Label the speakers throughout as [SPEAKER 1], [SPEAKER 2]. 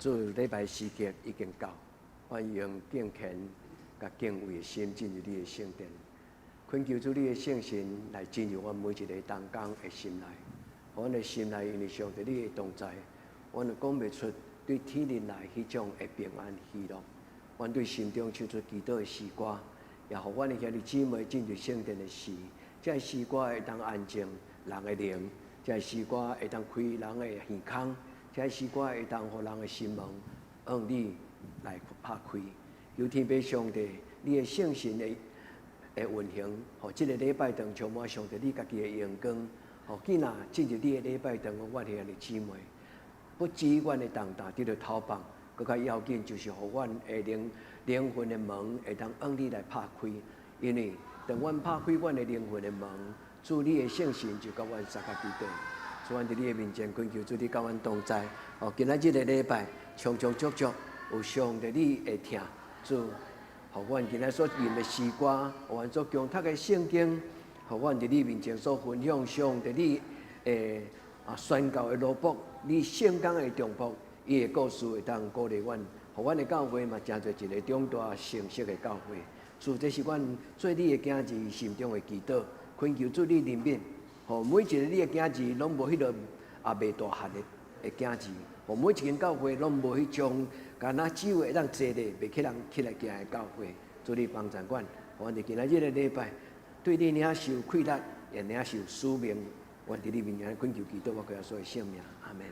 [SPEAKER 1] 做礼拜时刻已经到，愿用敬虔、甲敬畏的心进入你的圣殿，恳求主你的圣神来进入我每一个同工的心内，阮的心内因为上帝你的同在，阮就讲袂出对天灵来迄种的平安喜乐。阮对心中唱出祈祷的诗歌，也互阮的兄弟姊妹进入圣殿的时，这诗歌会当安静人的灵，这诗歌会当开人的耳孔。这诗歌会当互人的心门，向你来拍开。求天父上帝，你的圣神的运行，互这个礼拜堂充满上帝你家己的阳光。互囡仔进入你的礼拜堂，我的兄弟姊妹，不止阮的重担得到讨棒，更较要紧就是互阮的灵魂的门会当向你来拍开。因为当阮拍开阮的灵魂的门，主你的圣神就甲阮三家己底。主，阮伫你的面前恳求主，你甲阮同在。今仔日的礼拜，长长足足有上帝你会听。主，互阮今仔所念的诗歌，互阮所共读的圣经，互阮伫你面前所分享上帝你宣告的罗卜，你圣工的重卜，伊的故事会当鼓励阮，互阮的教会嘛，真做一个重大成熟的教会。主，这是阮做你的囝儿心中的祈祷，恳求主你怜悯。每一个你的囝儿拢无迄个未大汉的囝儿，每一间教会拢无迄种干那只有会当坐咧，袂去人起来行的教会。主你帮助阮，阮伫今仔日的礼拜，对你领受快乐，也领受使命。阮伫你面前恳求祈祷，我靠所有性命，阿门。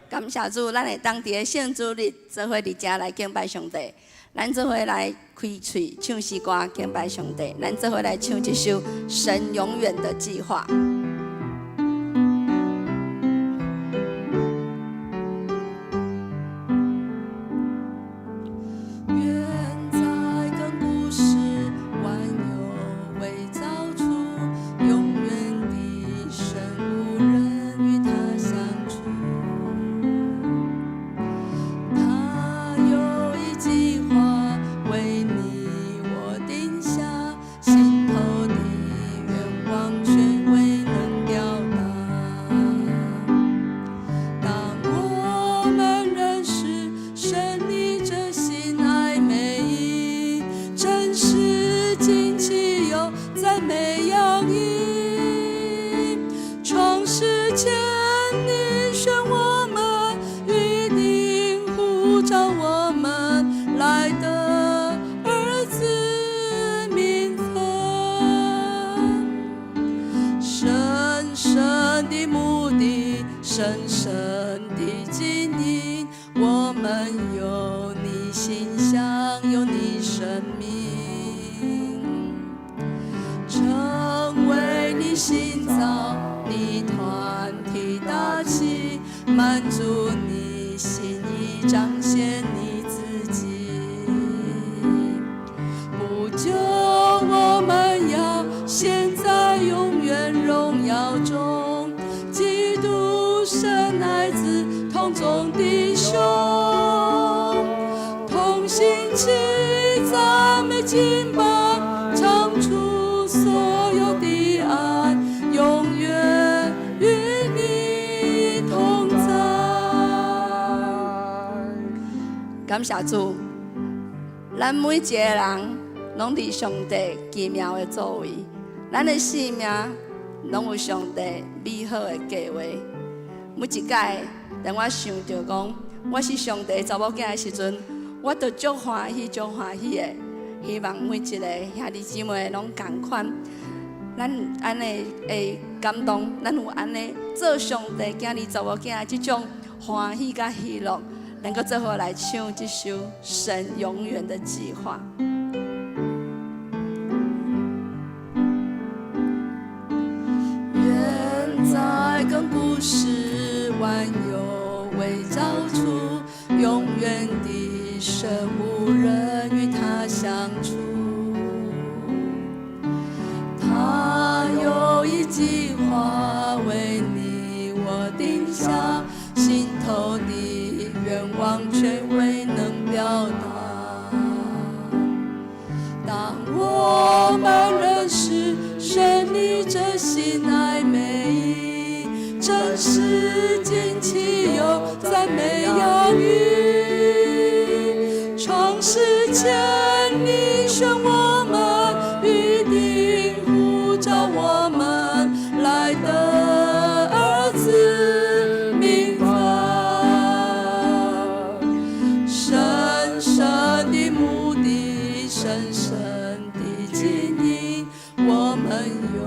[SPEAKER 2] 感谢主，咱会当伫个圣主日做伙伫遮来敬拜上帝。咱做伙来开喙唱诗歌敬拜上帝。咱做伙来唱一首《神永远的计划》。
[SPEAKER 3] 深深的经营，我们有你形象，有你生命，成为你心脏，你团体大气，满足你心意，彰显你自己。不久我们要现在永远荣耀中，基督神爱子同众弟兄，同心齐赞美敬拜，唱出所有的爱，永远与你同在。
[SPEAKER 2] 感谢主，咱每一个人拢伫上帝奇妙的作为，咱的生命拢有上帝美好的计划。每一届，当我想着讲，我是上帝的查某囝的时阵，我就足欢喜、足欢喜的。希望每一个兄弟姊妹拢同款，咱安尼会感动，咱有安尼做上帝囝儿查某囝的这种欢喜甲喜乐，能够做伙来唱这首《神永远的计划》。
[SPEAKER 3] 在亘古时万有为造出，永远的神无人与他相处。他有一计划为你我定下，心头的愿望却未能表达。当我们认识神你这心爱美意，真实惊奇又赞美洋溢，创世前你选我们，预定呼召我们来得儿子名分，深深的目的，深深的经营，我们有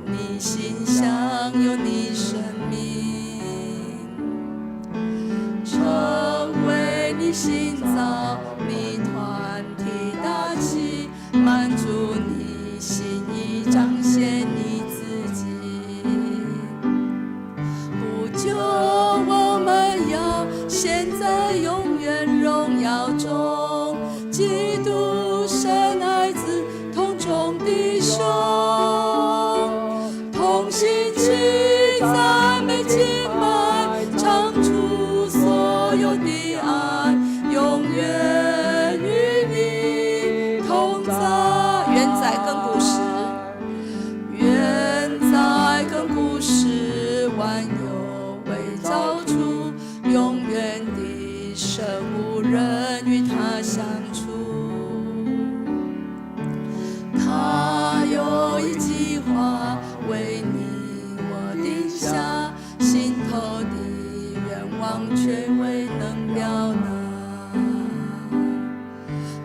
[SPEAKER 3] 你形象，有你生命，成为你心脏，你团体大气，满足你心意，彰显你自己。不久我们要现在永远荣耀中，基督神爱子同众弟兄，同心齐赞美敬拜，唱出所有的爱，永远与你同在。
[SPEAKER 2] 远在亘古时，
[SPEAKER 3] 远在亘古时万有为造出，永远的神无人与他相处。他有一计划为你我定下，心头的愿望却未能表达。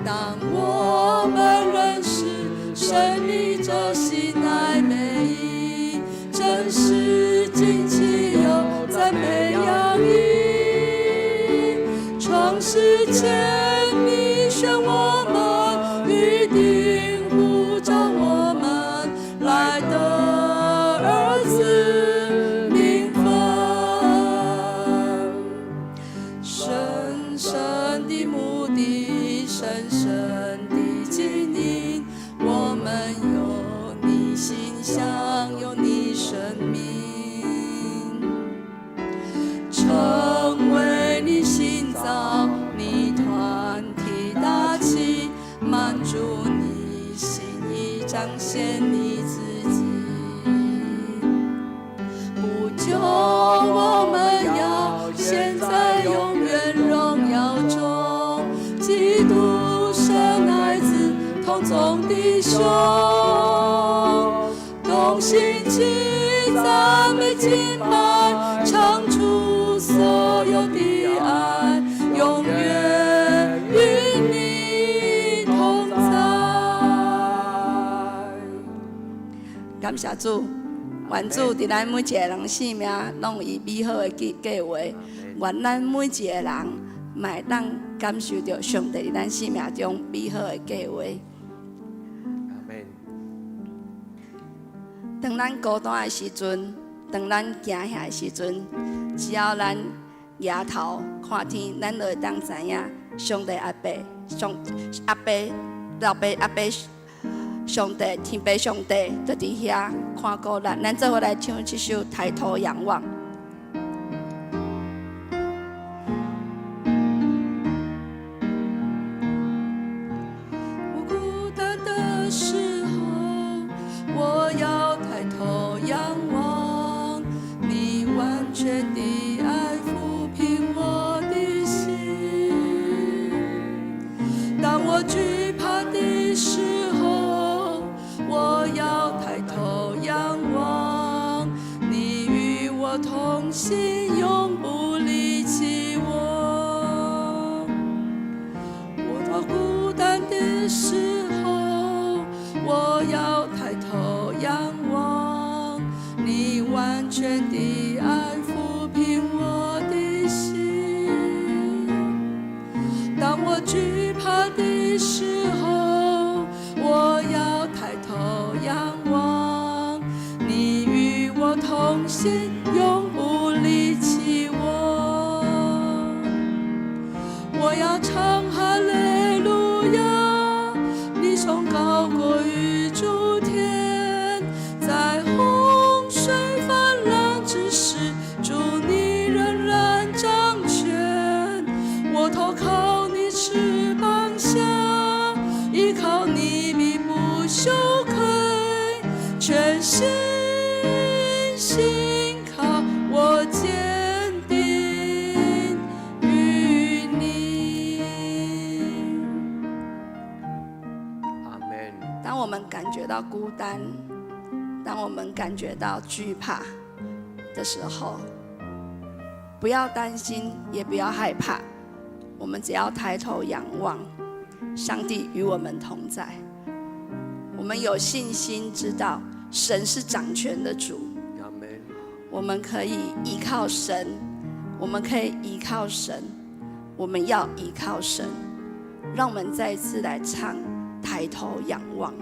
[SPEAKER 3] 当我们认识神你这心爱美意，真实惊奇又赞美世间你选我们，预定呼召我们来得儿子名分。深深的目的，深深的经营，我们有你心香，有你生命，成为你心脏，你团体大气，满足你心意，彰显你自己。不久我们要现在永远荣耀中，基督生爱子，同宗弟兄，同心齐赞美敬拜，唱出所有的爱，永远与你同在。
[SPEAKER 2] 感谢主，愿主伫咱每一个人生命，拢有伊美好的计划。愿咱每一个人，嘛会当感受到上帝伫咱生命中美好的计划。
[SPEAKER 1] 阿门。
[SPEAKER 2] 当咱孤单的时阵，当咱惊吓的时阵，只要咱抬头看天，咱就会当知影上帝阿爸、老爸阿爸。上帝，天父上帝，就伫遐看顾咱。咱做伙来唱这首《抬头仰望》。
[SPEAKER 3] 我孤单的时候，我要抬头仰望，你完全的爱抚平我的心。当我惧怕的时候，我要抬头仰望，你与我同行，永不离弃我。我到孤单的时候，我要抬头仰望，你完全的爱抚平我的心。当我惧怕的时候，我要抬头仰望，你与我同行，永不离弃我。我要唱哈利路亚，你从高过于诸天，在洪水泛滥之时，主你仍然掌权。我投靠你翅膀下，依靠你必不羞愧，全心信靠，我坚定于你。
[SPEAKER 1] 阿门。
[SPEAKER 2] 当我们感觉到孤单，当我们感觉到惧怕的时候，不要担心，也不要害怕，我们只要抬头仰望，上帝与我们同在。我们有信心知道神是掌权的主，
[SPEAKER 1] 阿门。
[SPEAKER 2] 我们可以依靠神，我们可以依靠神，我们要依靠神。让我们再一次来唱抬头仰望。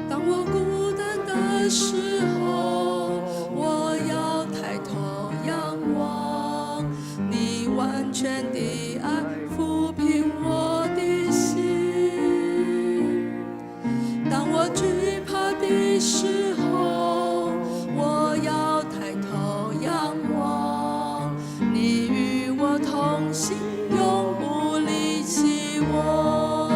[SPEAKER 3] 当我孤单的时候，我要抬头仰望，你完全的爱抚平我的心。当我惧怕的时候，我要抬头仰望，你与我同行，永不离弃我。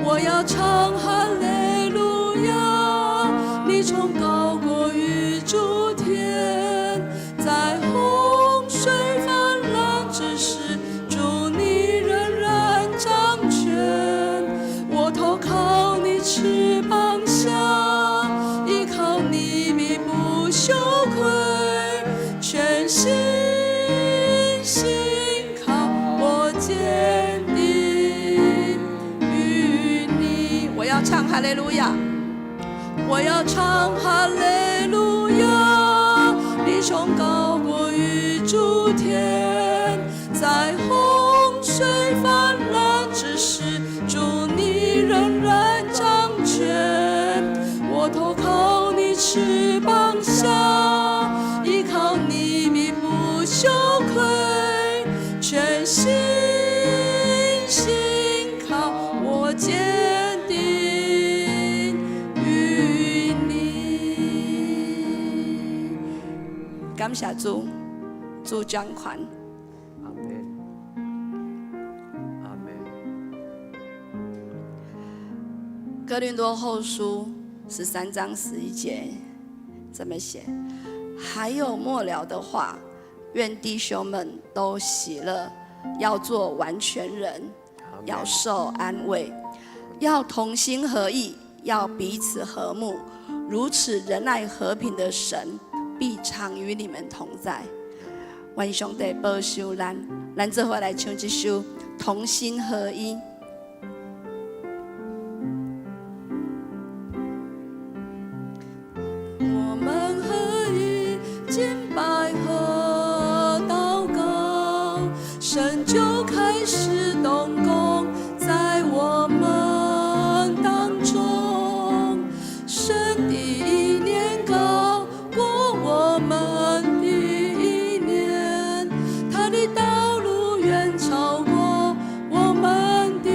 [SPEAKER 3] 我要唱哈利路亚，你从高过于诸天，在洪水泛滥之时，主你仍然掌权。我投靠你翅膀下，依靠你必不羞愧，全心信靠，我坚定于你。
[SPEAKER 2] 唱哈利路亚，
[SPEAKER 3] 我要唱哈利路亚，你崇高过于诸天，在洪水泛滥之时，主你仍然掌权。我投靠你翅膀下，依靠你必不羞愧，全心信靠我坚定于你。
[SPEAKER 2] 感谢主，主掌权。
[SPEAKER 1] 阿门，阿门。
[SPEAKER 2] 哥林多后书13章11节这么写：还有末了的话，愿弟兄们都喜乐，要做完全人，要受安慰，要同心合意，要彼此和睦。如此仁爱和平的神，必常与你们同在。愿上帝保守咱做伙来唱这首《同心合一》。
[SPEAKER 3] 我们合一敬拜和祷告，神就开始动工在我们当中。神的意念高过我们的意念，他的道路远超过我们的。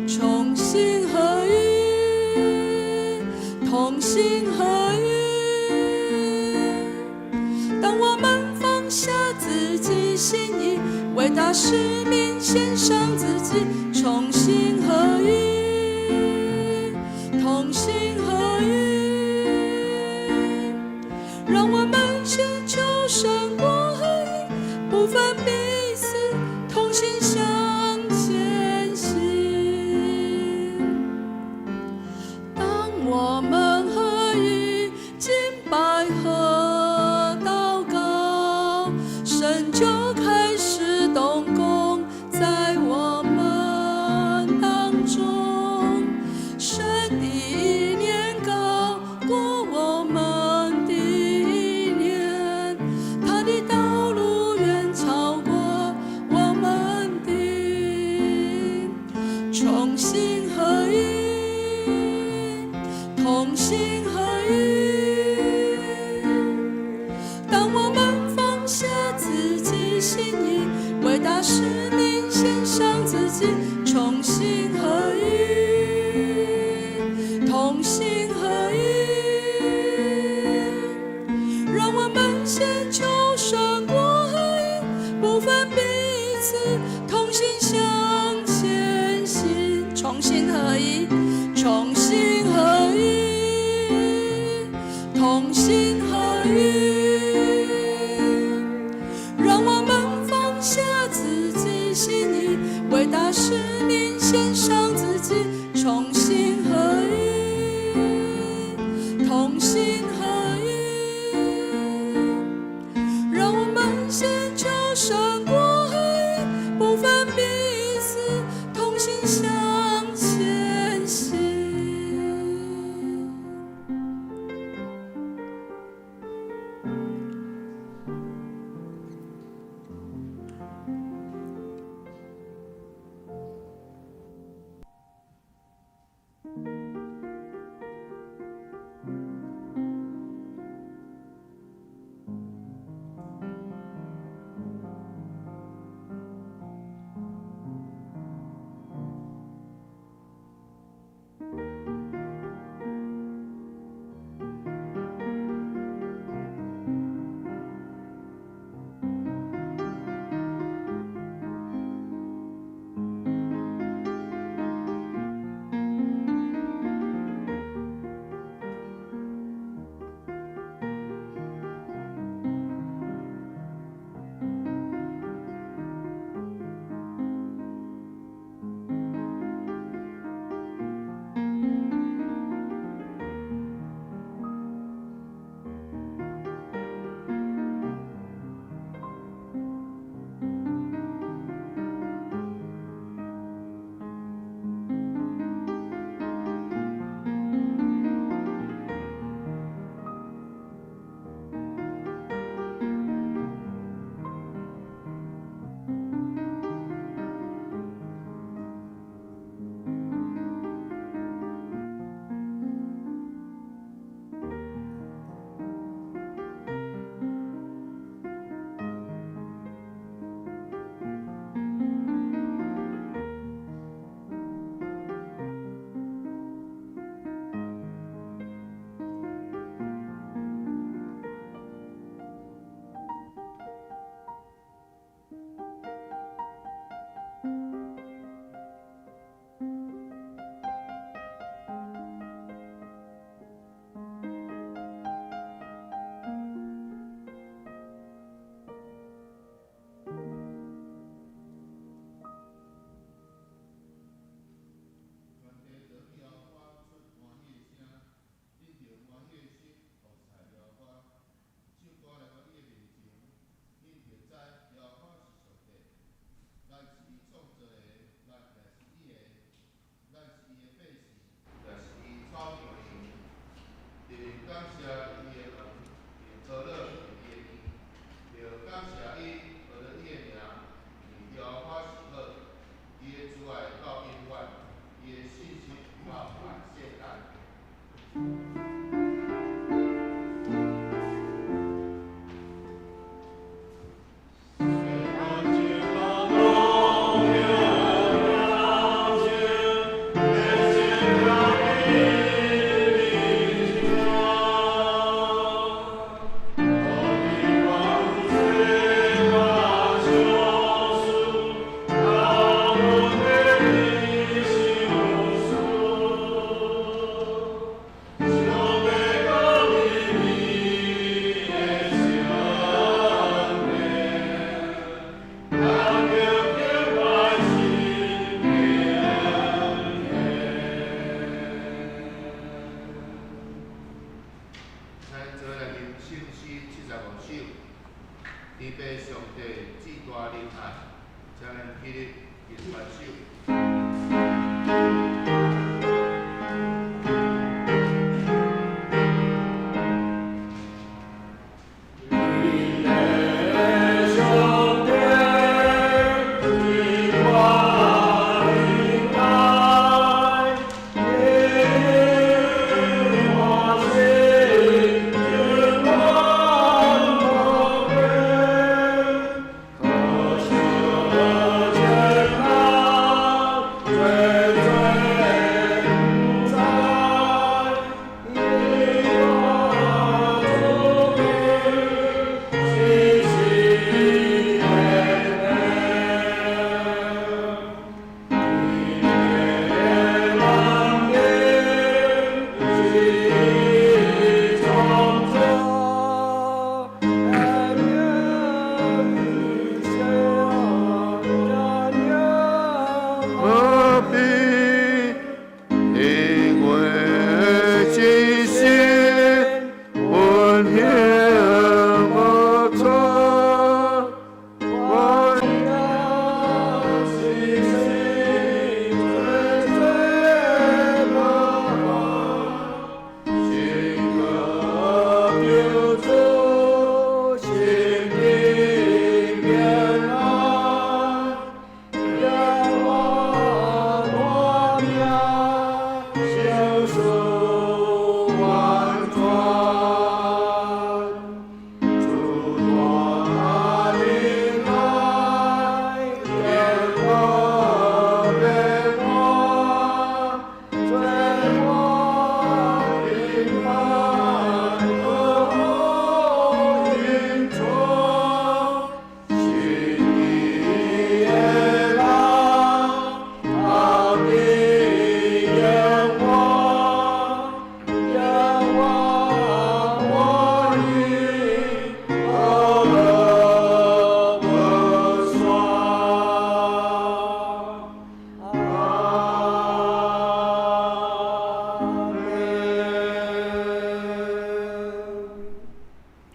[SPEAKER 3] 重新合一，同心合一。当我们放下自己心意，为大使命献上自己，重新合一，同心合一。让我们先求神国合一，不分彼此，同心向前行。当我们合一敬拜和祷告，神就开始动工在我们当中。神的意念高过我们的意念，他的道路远超过我们的。重新合一，同心合一。当我们放下自己心意，为大使命献上自己，重新合一，同心合一。让我们先求神国合一，不分彼此，同心向前行。
[SPEAKER 2] 重新合一，
[SPEAKER 3] 重新合一，同心合一。让我们放下自己心意，为大使命献上自己，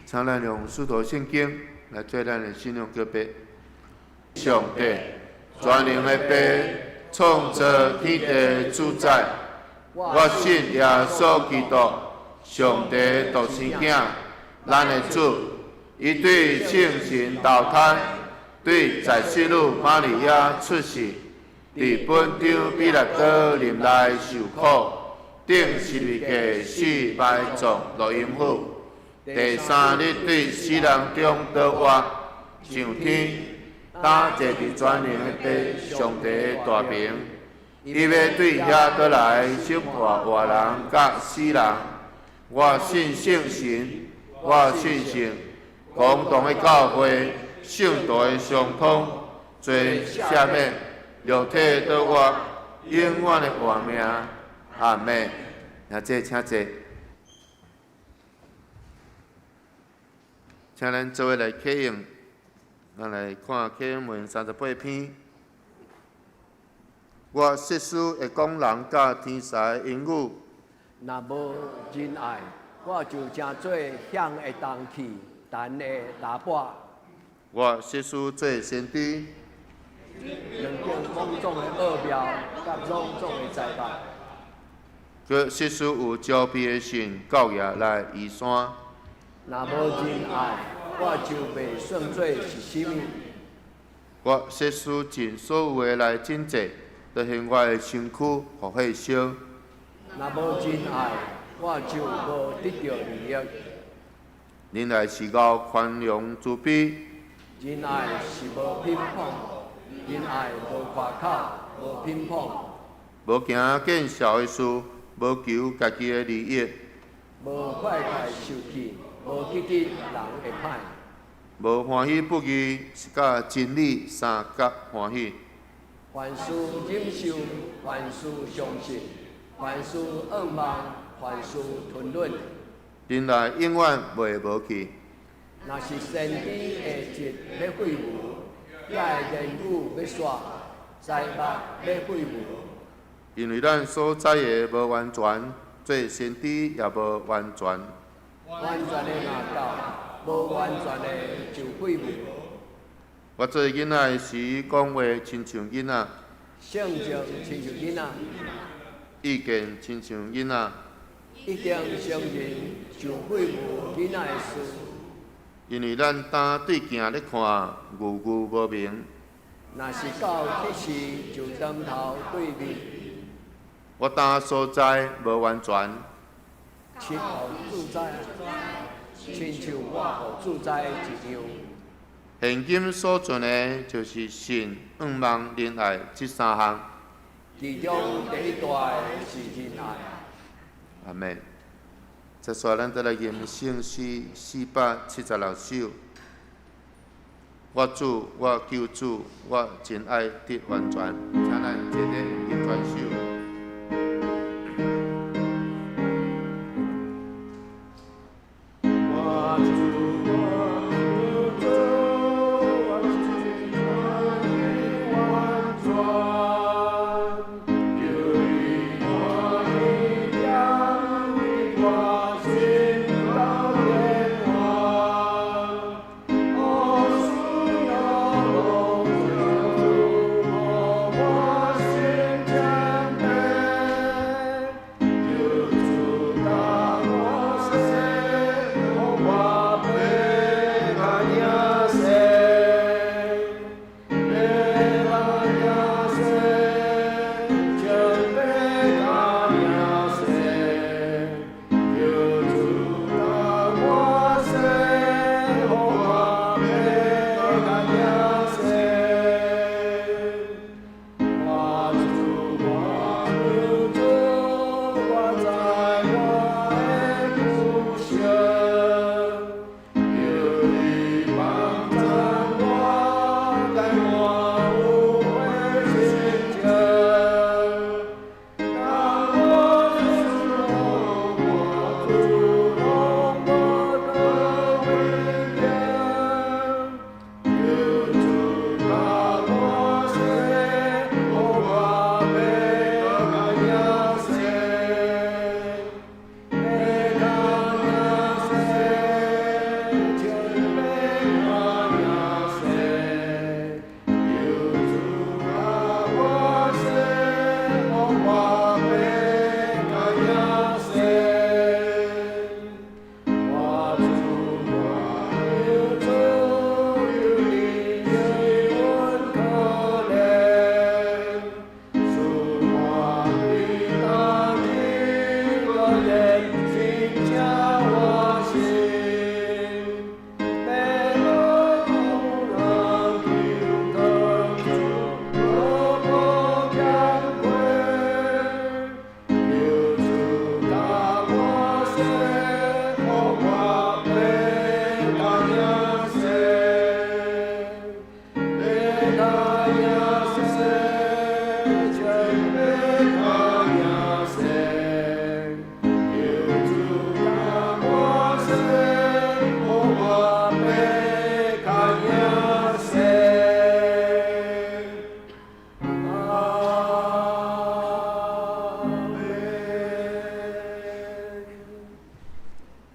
[SPEAKER 4] 请咱用使徒圣经来做咱的信仰告白。上帝，全能的爸，创造天地主宰，我信耶稣基督，上帝独生囝，咱的主，伊对圣神投胎，对在世女玛利亚出世，伫本场比勒哥林内受苦，顶十字架死埋葬落阴府。第三日对死人中倒活，上天，打坐伫全能的爸上帝的大名，伊要对遐倒来审判活人甲死人。我信圣神，我信圣，共同的教会，圣道的相通，罪赦免，肉体倒活，永远的活命。阿门。那这请坐。请咱做伙来启用，咱来看启用文38篇。我实施会讲人甲天使的英语。
[SPEAKER 1] 若无仁爱，我就正做响的铜器，弹的喇叭。
[SPEAKER 4] 我实施做先知。
[SPEAKER 1] 两件懵懂的奥妙，甲朗诵的财宝。
[SPEAKER 4] 佮实施有招庇的神教业来移山。
[SPEAKER 1] 若无仁爱，我就袂算做是啥物。
[SPEAKER 4] 我实施尽所有的来尽责，就献我的身躯互火烧。
[SPEAKER 1] 若无仁爱，我就无得到利益。
[SPEAKER 4] 恁爱是够宽容慈悲，
[SPEAKER 1] 仁爱是无偏颇，仁爱无夸口，无偏颇，
[SPEAKER 4] 无行见效的事，无求家己的利益，
[SPEAKER 1] 无快快受气，无记记人会歹，
[SPEAKER 4] 无欢喜不义，是甲真理三角欢喜。
[SPEAKER 1] 凡事忍受，凡事相信，凡事仰望，凡事吞忍。
[SPEAKER 4] 恁来永远袂无去。
[SPEAKER 1] 若是先天下疾要废物，也会言语要煞，财物要废物。
[SPEAKER 4] 因为咱所知的无完全，做先知也无完全。
[SPEAKER 1] 完全的若到，无完全的就废物。
[SPEAKER 4] 我做囡仔的时，讲话亲像囡仔，
[SPEAKER 1] 性情亲像囡仔，
[SPEAKER 4] 意见亲像囡仔，
[SPEAKER 1] 一定承认就废物囡仔的事。
[SPEAKER 4] 因为咱单对镜咧看，牛牛无明。
[SPEAKER 1] 若是到迄时，就当头对面，
[SPEAKER 4] 我单所在无完全，
[SPEAKER 1] 亲互自在，亲像我互自在一样。
[SPEAKER 4] 现今所存的，就是信、仰望、仁爱这三项。
[SPEAKER 1] 其中第一大的是仁爱。
[SPEAKER 4] 阿妹，接下来咱再来念圣诗476首。我主，我救主，我真爱得完全。请咱接着念全首。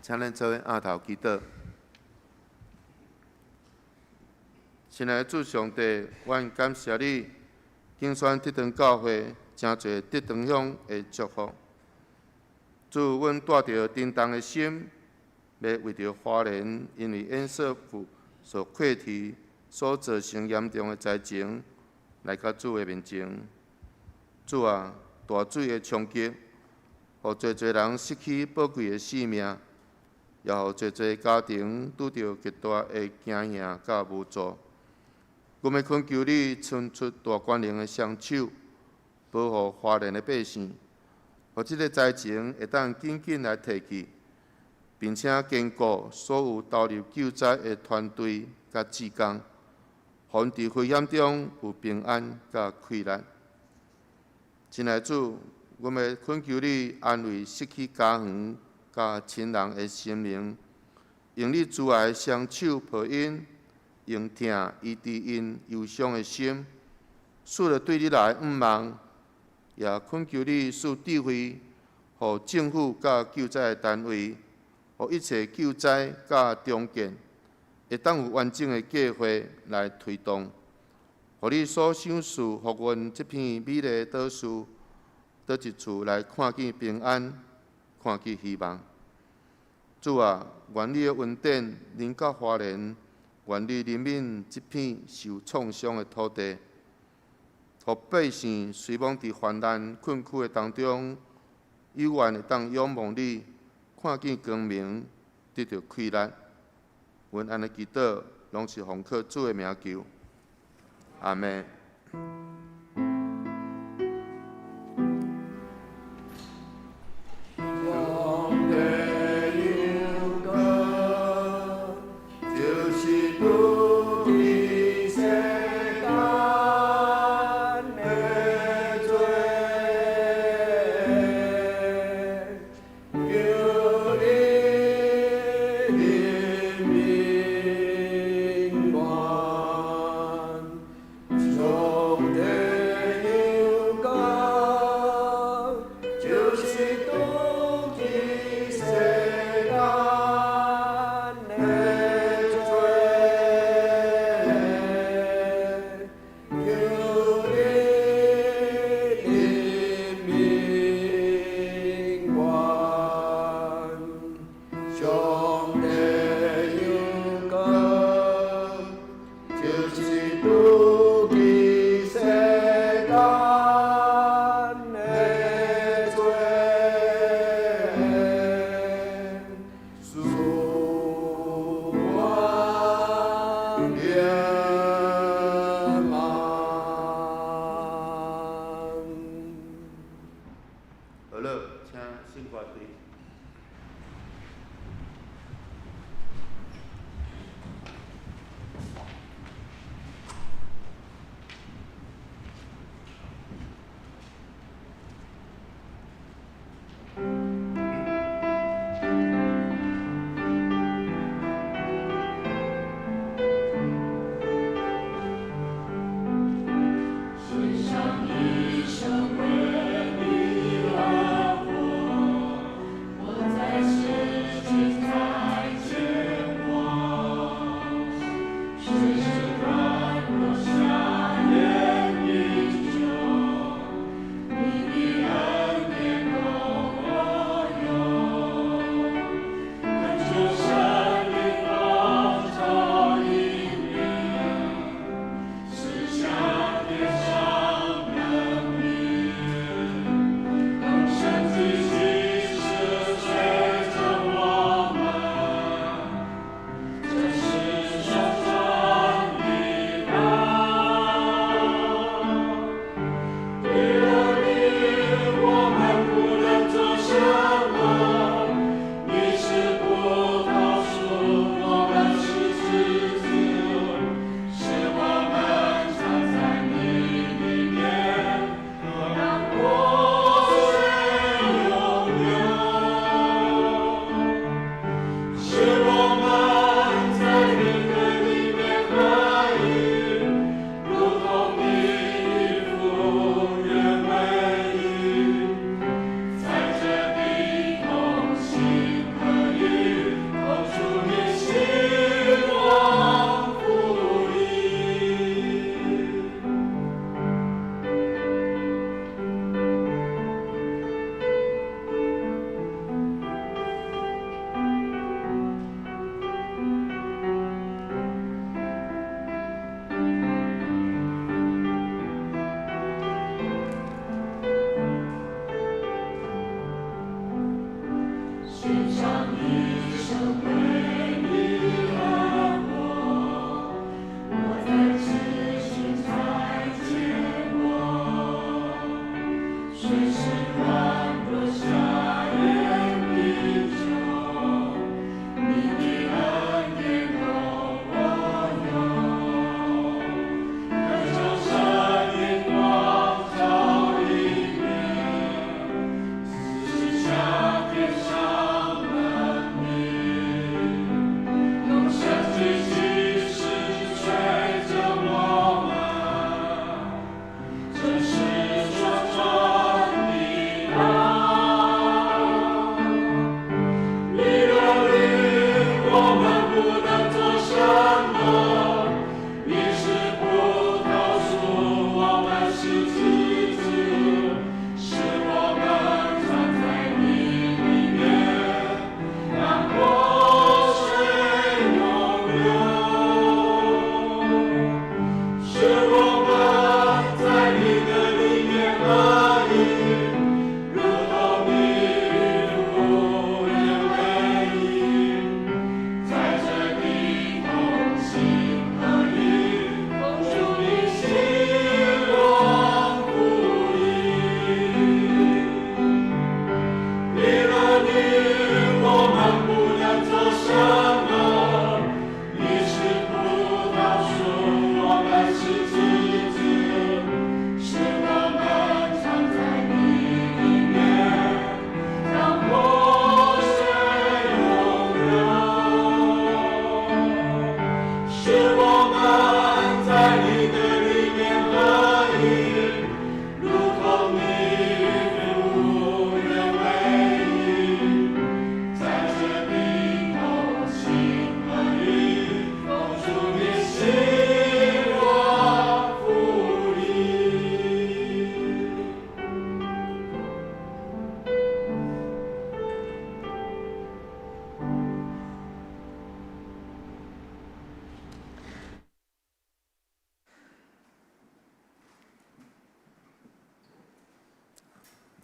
[SPEAKER 4] 请咱做额头祈祷。亲爱的主上帝，阮感谢你，竞选德堂教会真侪德堂乡的祝福。主，阮带着叮当的心，要为着花莲因为堰塞湖所溃堤所造成严重的灾情，来到主的面前。主啊，大水的冲击，互侪侪人失去宝贵的性命，也互侪侪家庭拄着极大的惊吓甲无助。阮要恳求你伸出大权能的双手，保护华人的百姓，互即个灾情会当紧紧来提起，并且坚固所有投入救灾的团队甲志工，互因伫危险中有平安甲快乐。亲爱的主，阮要恳求你安慰失去家园甲亲人的心灵，用你慈爱的双手抱因，用疼医治因忧伤的心，使了对你来毋茫，也恳求你赐智慧，互政府甲救灾的单位，互一切救灾甲重建，会当有完整的计划来推动，互你所想事，互阮这片美丽的岛屿，倒一处来看见平安，看见希望。主啊，愿你的恩典临到华人，愿你怜悯这片受创伤的土地，互百姓随望伫患难困苦的当中，有缘会当仰望你，看见光明，得到快乐。阮安尼祈祷，拢是奉靠主的名求。阿门。
[SPEAKER 1] Someday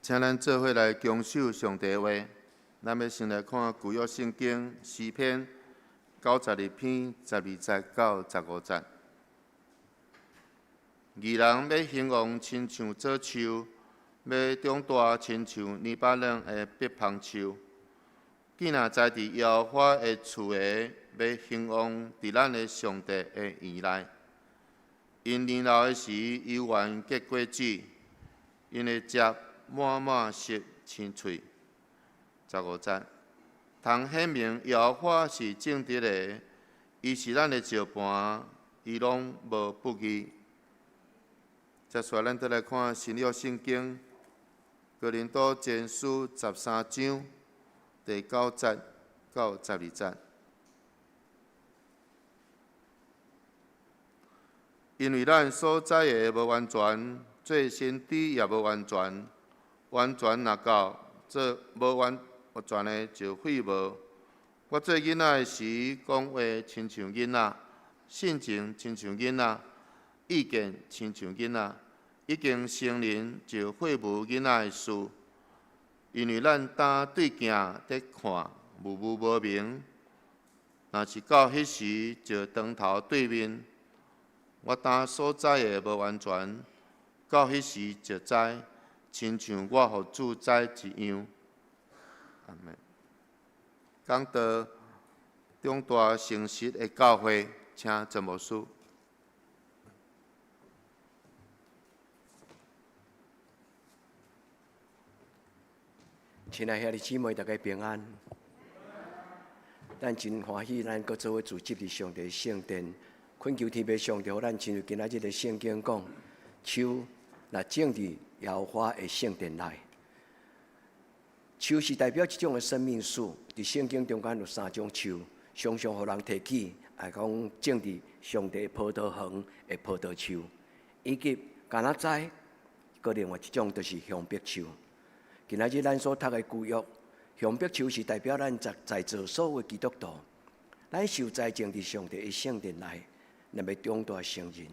[SPEAKER 4] 请咱做伙来恭守上帝的话。咱要先来看旧约圣经诗篇92篇12节到15节。义人要兴旺，亲像做树；要长大，亲像黎巴嫩的白芳树。既然栽伫耶和华的厝的，要兴旺伫咱的上帝的院内。因年老的时，犹原结果子；因的汁满满实青翠。15节，通显明耶和华是正直的，伊是咱的石盘，伊拢无不义。接下来，咱再来看新约圣经哥林多前书13章第9节到12节。因为咱所知的无完全，做身体也无完全，完全若到，做无完全的就废无。我做囡仔的时，讲话亲像囡仔，性情亲像囡仔，意见亲像囡仔。已经成人就废无囡仔的事，因为咱当对镜在看，无明。若是到迄时，就当头对面。我当所知的无完全，到迄时就知，亲像我互主知一样。阿门。讲到中大诚实的教会，请陈牧师。
[SPEAKER 1] 亲爱兄弟姊妹，大家平安。咱真欢喜，咱搁做伙组织伫上帝圣殿，恳求天父上帝，互咱进入今仔日的圣经讲，树若种伫耶和华的圣殿内。树是代表一种的生命树，伫圣经中间有3种树，常常互人提起，讲种伫上帝葡萄园的葡萄树，以及橄榄栽，搁另外一种就是香柏树。今仔日咱所读的旧约，香柏树是代表咱在座所有的基督徒，咱受栽种伫上帝的圣殿内，咱要长大成人。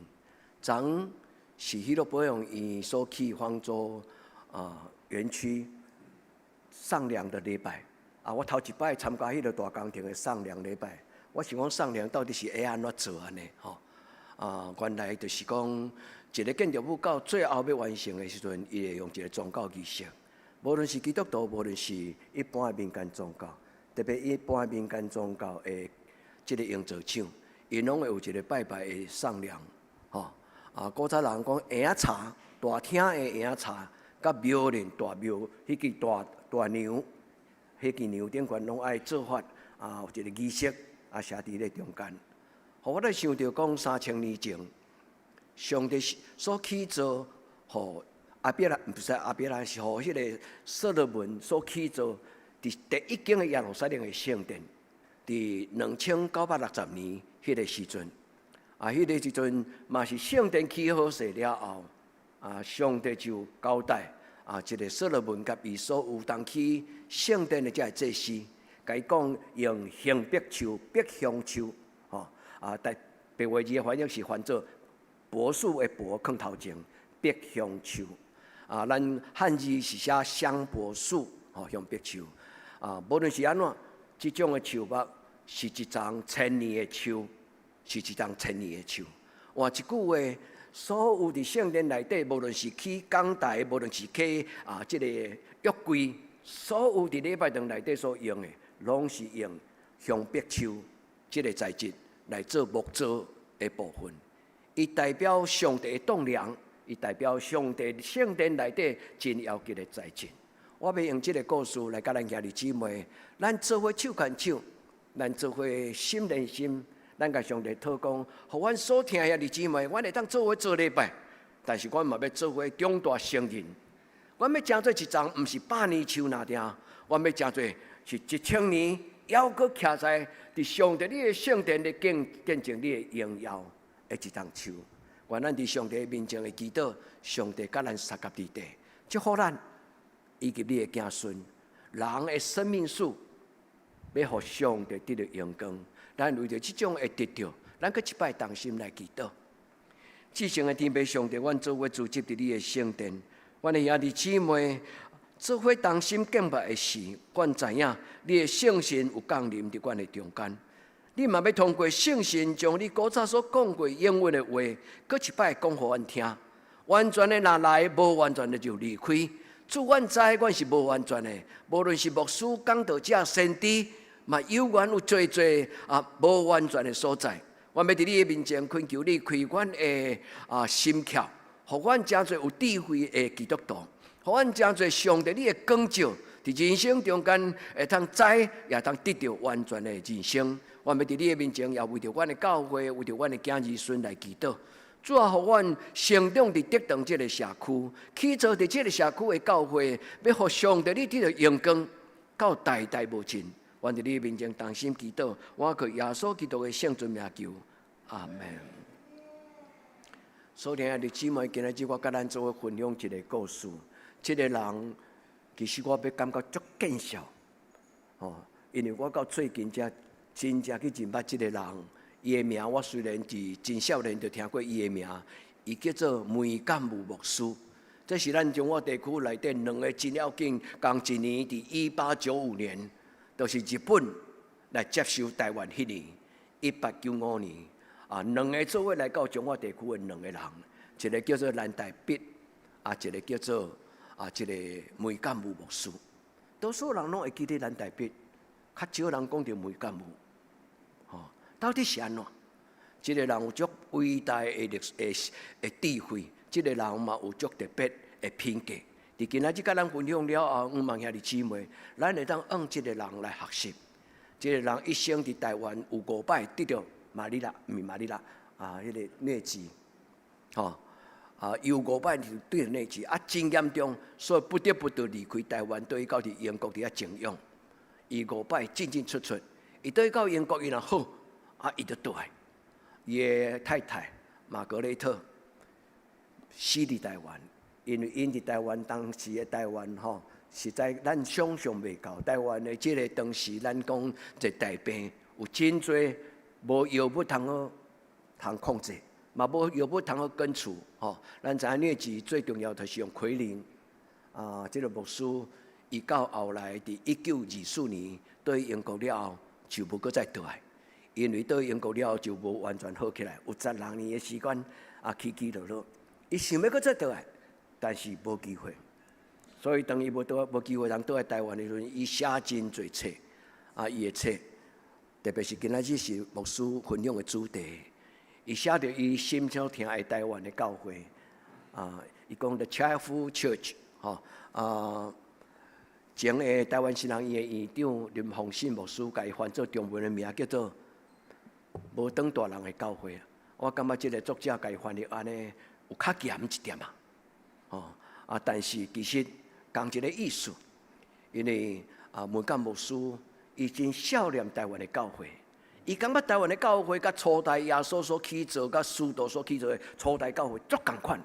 [SPEAKER 1] 昨是希罗伯用伊所去方舟园区上梁的礼拜我头一摆参加迄个大工程的上梁礼拜，我想讲上梁到底是要安怎做安尼原来就是讲一个建筑物到最后要完成的时阵，伊会用一个宗教仪式。无论是基督徒，无论是一般的民间宗教，特别一般的民间宗教的即个营造厂，因拢会有一个拜拜的上梁，古早人讲婴仔茶，大厅的婴仔茶，甲庙里大庙，迄支大牛，迄支牛顶悬拢爱做法有一个仪式写伫咧中间。互我咧想到讲3000年前，上帝所起造，互不是阿别拉，是互迄个所罗门所起造，伫第一间的耶路撒冷的圣殿，伫2960年迄个时阵，迄个时阵嘛是圣殿起好势了后，上帝就交代一个所罗门甲伊所有当去圣殿的这祭司，甲伊讲用香柏树、柏香树，白话字的翻译是翻做柏树的柏放头前，柏香树。咱汉字是写香柏树，香柏树。无论是安怎，即种的树木是一丛千年的树，是一丛千年的树。换一句话，所有伫圣殿内底，无论是起讲台，无论是起即个约柜，所有伫礼拜堂内底所用的，拢是用香柏树即个材质来做木造的部分。伊代表上帝的栋梁。伊代表上帝圣殿内底真要紧的材质。我要用这个故事来甲咱兄弟姊妹，咱做伙手牵手，咱做伙心连心，咱甲上帝讨讲，互阮所听的兄弟姊妹，阮会当做伙做礼拜，但是阮嘛要做伙长大成人。阮要种做一丛，毋是100年树那定，阮要种做是1000年，犹阁徛在伫上帝你的圣殿里见证你的荣耀的一丛树。愿咱伫上帝面前的祈祷，上帝甲咱三甲伫地，祝福咱以及你的子孙。人的生命树要互上帝得到阳光，咱为着即种会得到，咱搁一摆同心来祈祷。至圣的天父上帝，阮做伙组织伫你的圣殿，阮的兄弟姊妹做伙同心敬拜的时，阮知影你的圣神有降临伫阮的中间。你嘛要通过圣神，将你古早所讲过应允的话，搁一摆讲互阮听。完全的若来，无完全的就离开。主，阮知阮是无完全的，无论是牧师、讲道者、先知，嘛有缘有做无完全的所在。阮要伫你的面前恳求你开阮的心窍，互阮真侪有智慧的基督徒，互阮真侪上帝你的光照，伫人生中间会通知，也通得到完全的人生。阮要伫你的面前，也为着阮的教会，为着阮的囝儿孙来祈祷。主啊，互阮成长伫德堂这个社区，起造伫这个社区的教会，要互上帝你得到荣光，到代代无尽。阮伫你面前同心祈祷，我靠耶稣基督的圣尊名求，阿门。所听的姊妹，今仔日我甲咱做分享一个故事。这个人其实我要感觉足见笑，因为我到最近才真正去认捌这个人。伊的名我虽然是真少年就听过伊的名，伊叫做梅干武牧师。这是咱中华地区内底两个真要紧，同一年伫1895年，就是日本来接收台湾迄年1895年，两个做伙来到中华地区的两个人，一个叫做蓝大必，一个叫做这个梅干武牧师。多数人拢会记得蓝大必，较少人讲到梅干武。到底是安怎？这个人有足伟大的智慧，这个人嘛有足特别的品格。伫今仔日甲咱分享了后，毋望兄弟姊妹，咱会当按这个人来学习。这个人一生伫台湾有5摆得到玛丽拉，毋是玛丽拉迄个疟疾，有5摆就对疟疾，真严重，所以不得不离开台湾，倒去到伫英国伫遐静养。伊5摆进进出出，伊倒去到英国伊若好。伊就倒来，伊的太太玛格丽特死伫台湾，因为因伫台湾当时的台湾实在咱想象袂到，台湾的这个当时咱讲一大病，有真侪无药物通控制，嘛无药物通根除咱知影疟疾最重要就是用奎宁这个牧师伊到后来伫1924年对英国了后，就无搁再倒来。因为到英国了后就无完全好起来，有16年的时间起起落落。伊想要搁再倒来，但是无机会。所以当伊无机会通倒来台湾的时阵，伊写真侪册伊的册，特别是今仔日是牧师分享的主题，伊写着伊心所疼爱台湾的教会伊讲 The Cheerful Church 前的台湾新人院的院长林凤信牧师，甲伊翻做中文的名叫做无当大人的教会，我感觉这个作者甲伊翻译安尼有较严一点但是其实同一个意思，因为梅干牧师已经少年台湾的教会，伊感觉台湾的教会甲初代耶稣所起造、甲使徒所起造的初代教会足共款，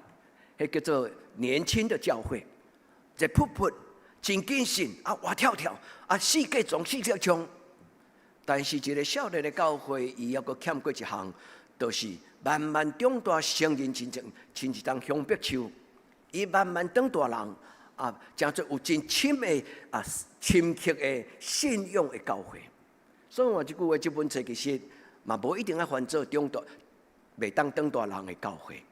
[SPEAKER 1] 迄叫做年轻的教会，一噗噗真谨慎活跳跳世界撞世界冲。但是一个少年的教会，伊还阁欠过一项，就是慢慢长大成人，亲一丛香柏树，伊慢慢长大人真做有真深的深刻的信仰的教会。所以我即句话，这本册其实嘛无一定要翻做长大，袂当长大人的教会。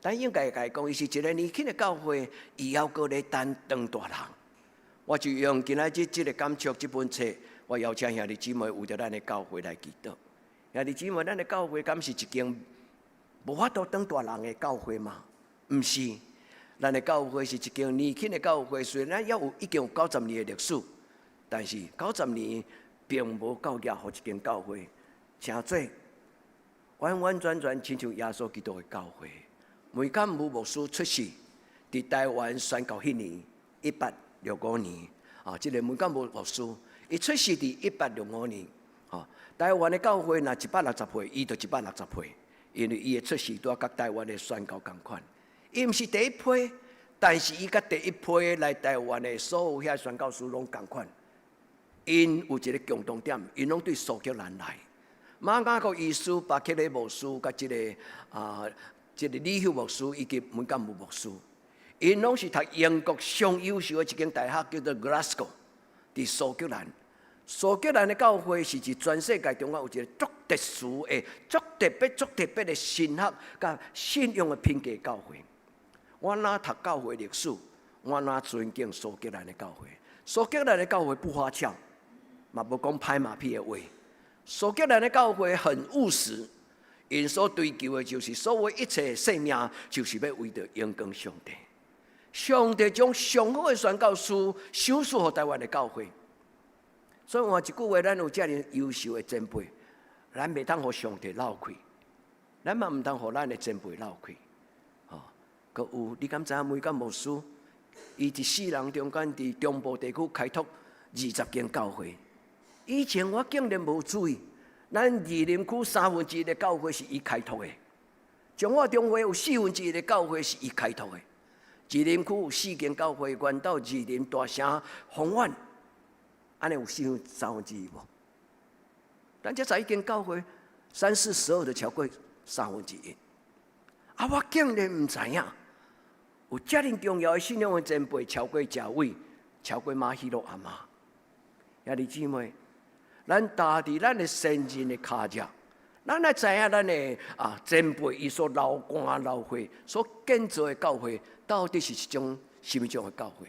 [SPEAKER 1] 但应该讲，伊是一个年轻的教会，伊还阁咧等长大人。我就用今仔日这个感触这本册。我邀请兄弟姊妹为着咱的教会来祈祷。兄弟姊妹，咱的教会敢是一间无法度当大人的教会吗？毋是，咱的教会是一间年轻的教会。虽然已经有90年的历史，但是90年并无够养好一间教会，诚做完完全全亲像耶稣基督的教会。梅干武牧师出世伫台湾宣教迄年1865年这个梅干武牧师。伊出世伫1865年，台湾的教会若160岁，伊就160岁，因为伊的出世拄甲台湾的宣教同款。伊毋是第一批，但是伊甲第一批来台湾的所有遐宣教师拢同款。因有一个共同点，因拢对苏格兰来。马雅各医师、巴克利牧师，甲这个李秀牧师以及梅干武牧师，因拢是读英国上优秀的一间大学，叫做 Glasgow， 伫苏格兰。苏格兰的教会是指全世界中有一个足特殊的、足特别的神学甲信仰的品格教会。我哪读教会历史，我哪尊敬苏格兰的教会。苏格兰的教会不花俏，嘛无讲拍马屁的话。苏格兰的教会很务实，因所追求的就是所有一切生命，就是要为着荣光上帝。上帝将上好的宣教师赏赐给台湾的教会。所以换一句话，咱有遮尔优秀的前辈，咱袂当互上帝漏开，咱嘛毋通互咱的前辈漏开。阁有，你敢知影梅干牧师？伊伫4人中间，伫中部地区开拓20间教会。以前我竟然无注意，咱二林区1/3的教会是伊开拓的，彰化中会有1/4的教会是伊开拓的。二林区有4间教会，原到二林、大城、丰苑，安尼有1/3无？咱这11间教会，3、4、12就超过1/3。我竟然毋知影。有遮尔重要的信仰的前辈，超过贾伟，超过马希洛阿妈。兄弟姊妹，咱踏伫咱的先人的脚脚，咱来知影咱的前辈伊所流汗流血所建造的教会，到底是一种什么种的教会？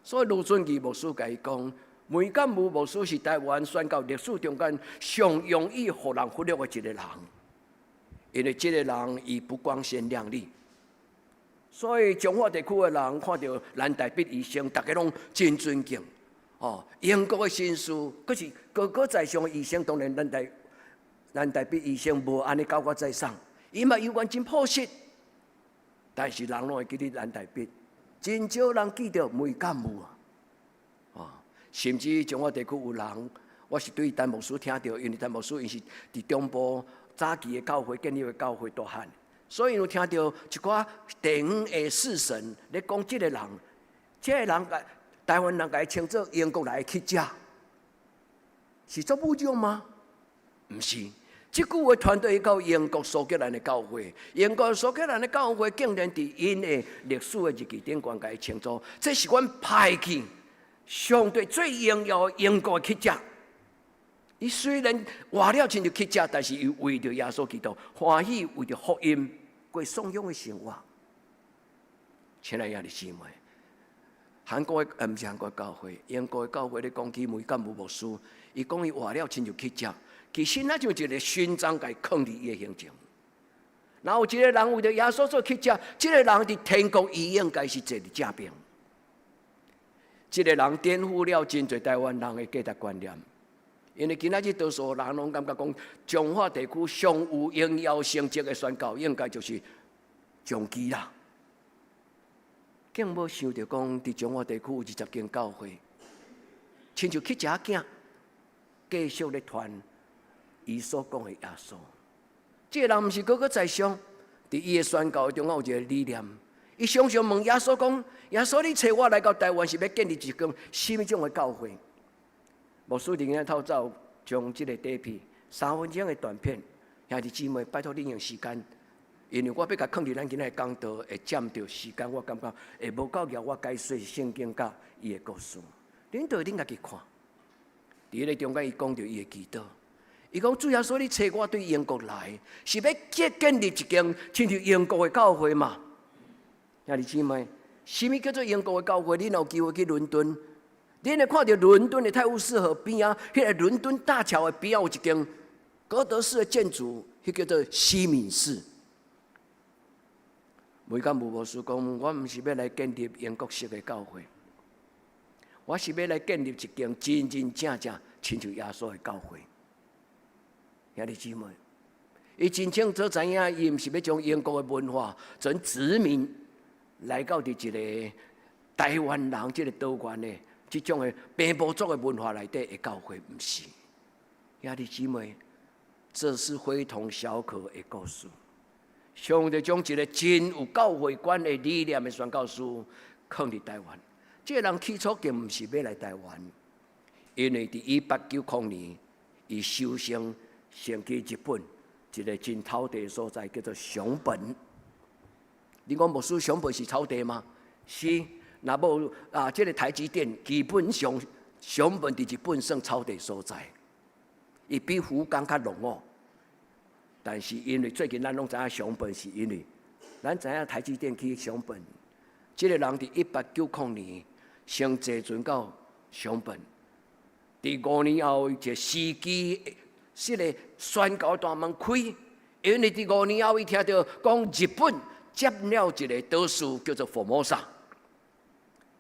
[SPEAKER 1] 所以卢俊义牧师甲伊讲，梅干武牧师是台湾宣教历史中间上容易互人忽略的一个人，因为这个人伊不光鲜亮丽。所以彰化地区的人看到蓝大必医生，大家拢真尊敬。英国的神师，佫是高高在上的医生，当然蓝大必医生无安尼高高在上，伊嘛有关真朴实。但是人拢会记得蓝大必，真少人记得梅干武甚至彰化地区有人，我是对陈牧师听到，因为陈牧师因是伫中部早期的教会建立的教会大汉。所以有听到一寡地方的士神咧讲，这个人，台湾人甲伊称作英国来的乞食，是做武将吗？毋是，即句话传到到英国苏格兰的教会，英国苏格兰的教会竟然伫因的历史的日记顶悬甲伊称作，这是阮派去上帝最荣耀的英国的乞食。伊虽然活了亲像乞食，但是伊为着耶稣基督欢喜，为着福音过颂扬的生活。亲爱的姊妹，韩国的毋是韩国教会，英国的教会咧讲起梅干武牧师，伊讲伊活了亲像乞食，其实那就一个勋章甲伊放伫伊的形象。然后有一个人为着耶稣做乞食，这个人伫天国伊应该是坐伫正边。这个人颠覆了真侪台湾人的价值观念。因为今仔日多数人拢感觉讲，彰化地区上有荣耀成绩的宣教，应该就是中基啦。竟无想到讲，伫彰化地区有20间教会，亲像乞食囝，继续咧传伊所讲的耶稣。这个人毋是高高在上，伫伊的宣教中有一个理念。伊常常问耶稣讲：耶稣，你找我来到台湾是要建立一间什么种的教会？牧师今日透早将这个底片3分钟的短片，兄弟姊妹，拜托你用时间，因为我要甲放伫咱今日讲道，会占着时间，我感觉会无够额我解说圣经甲伊的故事。恁就恁家己看，伫迄个中间伊讲着伊的祈祷，伊讲主耶稣，你找我对英国来，是要建立一间亲像英国的教会嘛？兄弟姊妹，什么叫做英国的教会？恁有机会去伦敦？恁会看到伦敦的泰晤士河边啊，迄个伦敦大桥的边啊，有一间哥德式的建筑，迄叫做西敏寺。梅干武牧师讲，我毋是要来建立英国式的教会，我是要来建立一间真真正正亲像耶稣的教会。兄弟姊妹，伊真清楚知影，伊毋是要将英国的文化全殖民来到伫一个台湾人即个岛原的。这种的平埔族的文化内底的教会，不是。兄弟姊妹，这是非同小可的故事。上帝将一个真有教会观的理念的宣教师放伫台湾。这个人起初并不是要来台湾，因为伫1890年，伊修成先去日本一个真土地所在，叫做熊本。你讲牧师熊本是草地吗？是，若无即个台积电基本上成本伫日本算超地所在，伊比福冈较浓哦。但是因为最近咱拢知影成本，是因为咱知影台积电去成本，即个人伫1890年先坐船到成本，伫5年后一个司机，即个宣告大门开，因为伫5年后伊听到讲日本接了一个岛屿叫做佛摩萨。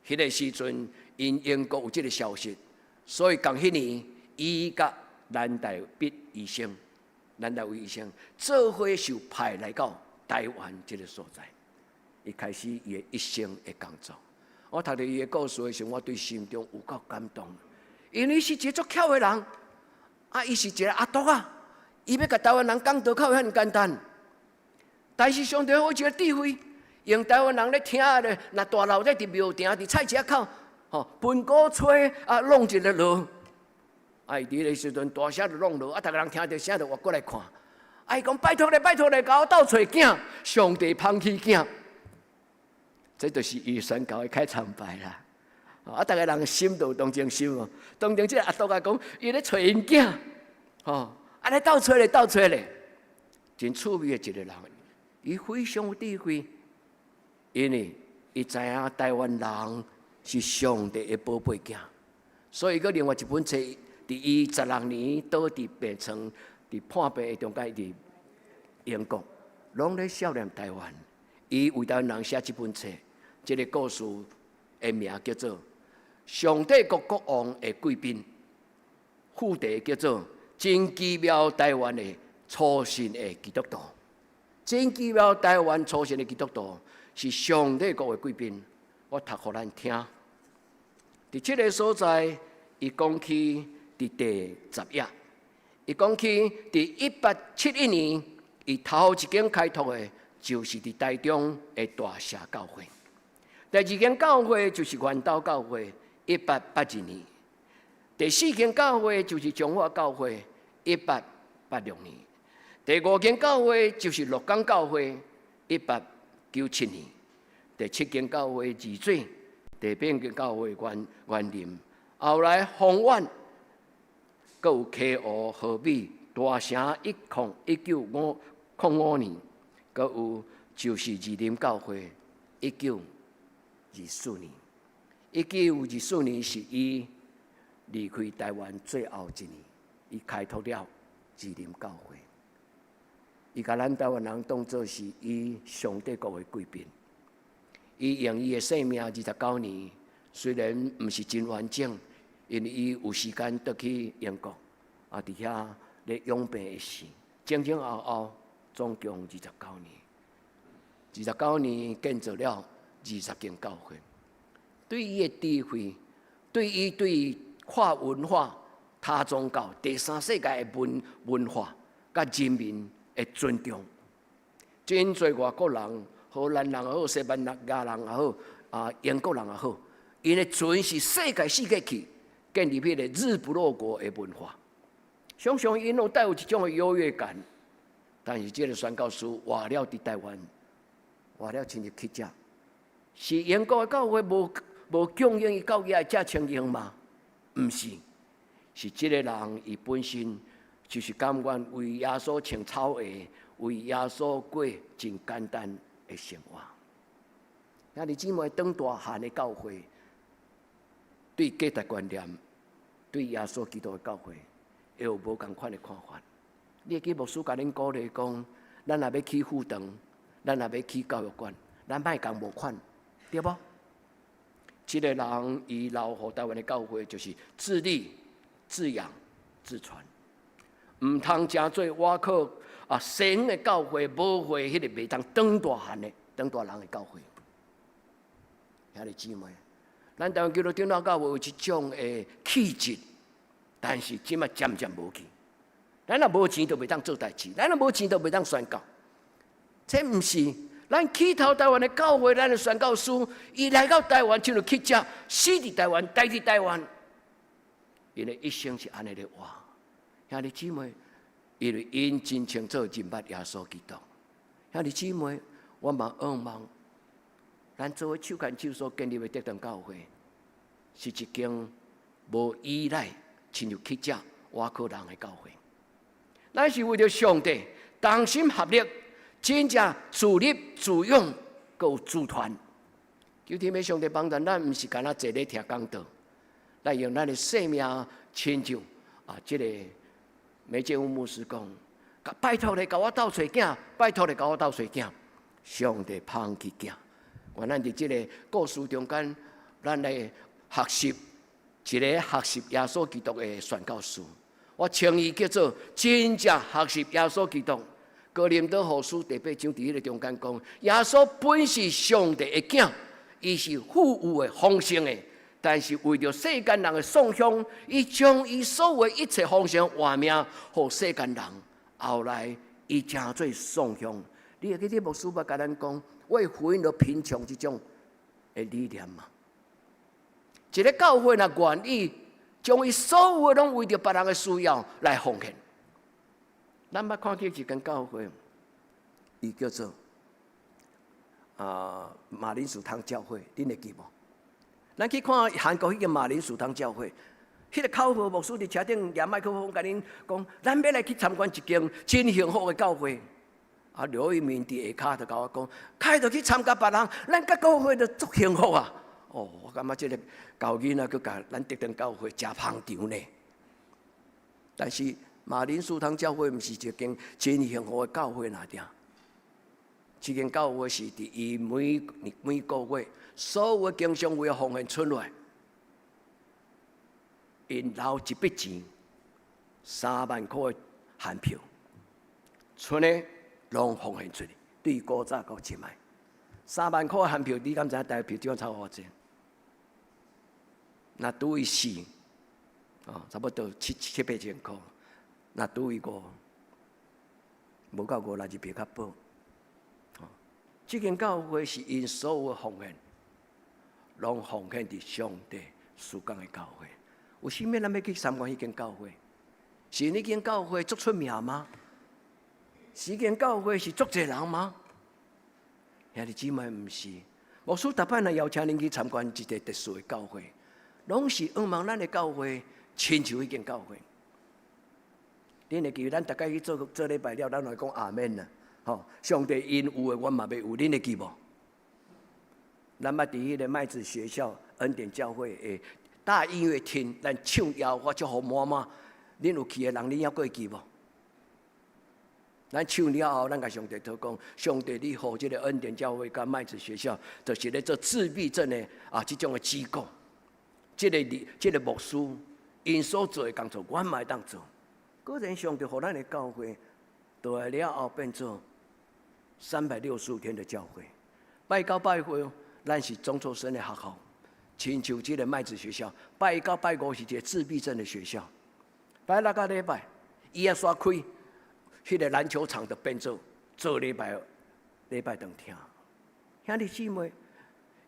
[SPEAKER 1] 迄个时阵，因英国有即个消息，所以共迄年，伊甲南大毕医生、南大卫医生做伙受派来到台湾即个所在，伊开始伊的一生的工作。我读到伊的故事的时候，我对心中有够感动，因为伊是一个足巧的人，伊是一个阿독啊，伊要甲台湾人讲道靠遐简单，但是上帝有一个智慧。用台湾人咧听咧，若大老在伫庙埕、伫菜市口，分鼓吹弄一个落，伊伫个时阵大声就弄落，逐个人听到声就活过来看。伊讲拜托咧，拜托咧，甲我斗找囝，上帝抛弃囝，这就是伊宣告的开场白啦。逐个人心都有同情心哦，同情即个阿독啊讲，伊咧找因囝，咧斗找咧，斗找咧，真趣味的一个人，伊非常有智慧。因为伊知影台湾人是上帝的宝贝囝，所以个另外一本册，伫伊16年倒伫病床，伫破病的中间，伫英国，拢咧想念台湾。伊为台湾人写这本册，这个故事的名叫做《上帝国国王的贵宾》，副题叫做《真奇妙台湾的初信的基督徒》，真奇妙台湾初信的基督徒。是上帝国的贵宾，我读互咱听。伫这个所在，伊讲起伫第10页，伊讲起伫1871年，伊头一间开拓的，就是伫台中的大社教会。第2间教会就是元岛教会，1882年。第4间教会就是中华教会，1886年。第5间教会就是鹿港教会，1897年。第7间教会治水，第8间教会园林，后来丰苑，阁有溪湖、河美、大城1905年，阁有就是二林教会1924年。1924年是伊离开台湾最后一年，伊开拓了二林教会。伊甲咱台湾人当作是伊上帝国的贵宾。伊用伊的生命29年，虽然毋是真完整，因为伊有时间倒去英国，伫遐咧养病的时，前后后总共29年。29年建造了20间教会。对伊的智慧，对伊对跨文化、他宗教、第三世界的文化甲人民的尊重，真侪外国人。荷兰人也好，西班牙人也好，英国人也好，因的船是世界去建立迄个日不落国的文化。常常因拢带有一种的优越感，但是这个宣教师活了伫台湾，活了亲日去遮，是英国的教会无供应伊到遐遮情形吗？毋是，是这个人伊本身就是甘愿为耶稣穿草鞋，为耶稣过真简单的生活。兄弟姊妹，当大汉的教会，对价值观念，对耶稣基督的教会，会有无同款的看法。你会记牧师甲恁鼓励讲，咱若要起辅堂，咱若要起教育馆，咱莫共无款，对无？这个人伊留予台湾的教会，就是自立、自养、自传，唔通真做我靠神的教会，无会迄个袂当当大汉的、当大人的教会。兄弟姊妹，咱台湾基督长老教会有一种的气质，但是即马渐渐无去。咱若无钱，就袂当做代志；咱若无钱，就袂当宣教。这毋是咱起头台湾的教会，咱的宣教师，伊来到台湾就要去遮，死伫台湾，待伫台湾。因的一生是安尼咧活。兄弟姊妹，因为因真清楚认捌耶稣基督。兄弟姊妹，我嘛盼望咱作为手牵手所建立的德堂教会，是一间无依赖亲像乞食、瓦靠人的教会。咱是为了上帝同心合力，真正自立自勇，佮有自团。求天父上帝帮助咱，毋是干那坐咧听讲道，咱用咱的生命亲像这个梅建武牧师讲，拜托你甲我斗找囝，拜托你甲我斗找囝，上帝芳去囝。我咱伫这个故事中间，咱来学习一个学习耶稣基督的宣教士。我称伊叫做真正学习耶稣基督。哥林多后书第8章伫迄个中间讲，耶稣本是上帝的囝，伊是富有的丰盛的，但是为着世间人的颂香，伊将伊所有一切丰盛换命，予世间人。后来伊成做颂香。你会记得牧师捌甲咱讲，为福音而贫穷这种的理念嘛？一个教会若愿意将伊所有拢为着别人的需要来奉献。咱捌看见一间教会，伊叫做马铃薯汤教会，恁会记无？咱去看韩国迄个马铃薯汤教会，迄个口号牧师伫车顶拿麦克风甲恁讲，咱要来去参观一间真幸福的教会。刘一鸣伫下骹就甲我讲，开着去参加别人，咱甲教会就足幸福啊！我感觉这个教囡仔，佮甲咱德堂教会真捧场呢。但是马铃薯汤教会毋是一间真幸福的教会哪点？这间教会是伫伊每个月所有的经常为奉献出来，因留一笔钱3万块的含票，剩的拢奉献出去，对古早到现在，3万块的含票，你敢知影台票怎超偌济？那拄伊4，差不多7、8千块。那拄伊5，无到5、6、7票较薄。这间教会是因所有的奉献，拢奉献伫上帝属讲的教会。为什么咱要去参观迄间教会？是那间教会足出名吗？是迄间教会是足济人吗？兄弟姊妹，毋是。牧师逐摆若邀请恁去参观一个特殊的教会，拢是希望咱的教会亲像迄间教会。恁会记得咱大概去做礼拜了，咱来讲阿门啦。上帝因有的，我嘛要有，恁会记无？咱捌伫迄个麦子学校恩典教会的大音乐厅，咱唱谣我足好满满。恁有去的人，恁还过会记无？咱唱了后，咱甲上帝祷告，上帝你予这个恩典教会甲麦子学校，就是咧做自闭症的这种的机构。这个牧师因所做的工作，阮嘛会当做。果然，上帝予咱的教会，倒来了后变做365天的教会。拜九拜会，咱是中辍生的学校，亲像这个麦子学校。拜九拜五是一个自闭症的学校。拜6个礼拜，伊也煞开，迄个篮球场就变做礼拜堂听。兄弟姊妹，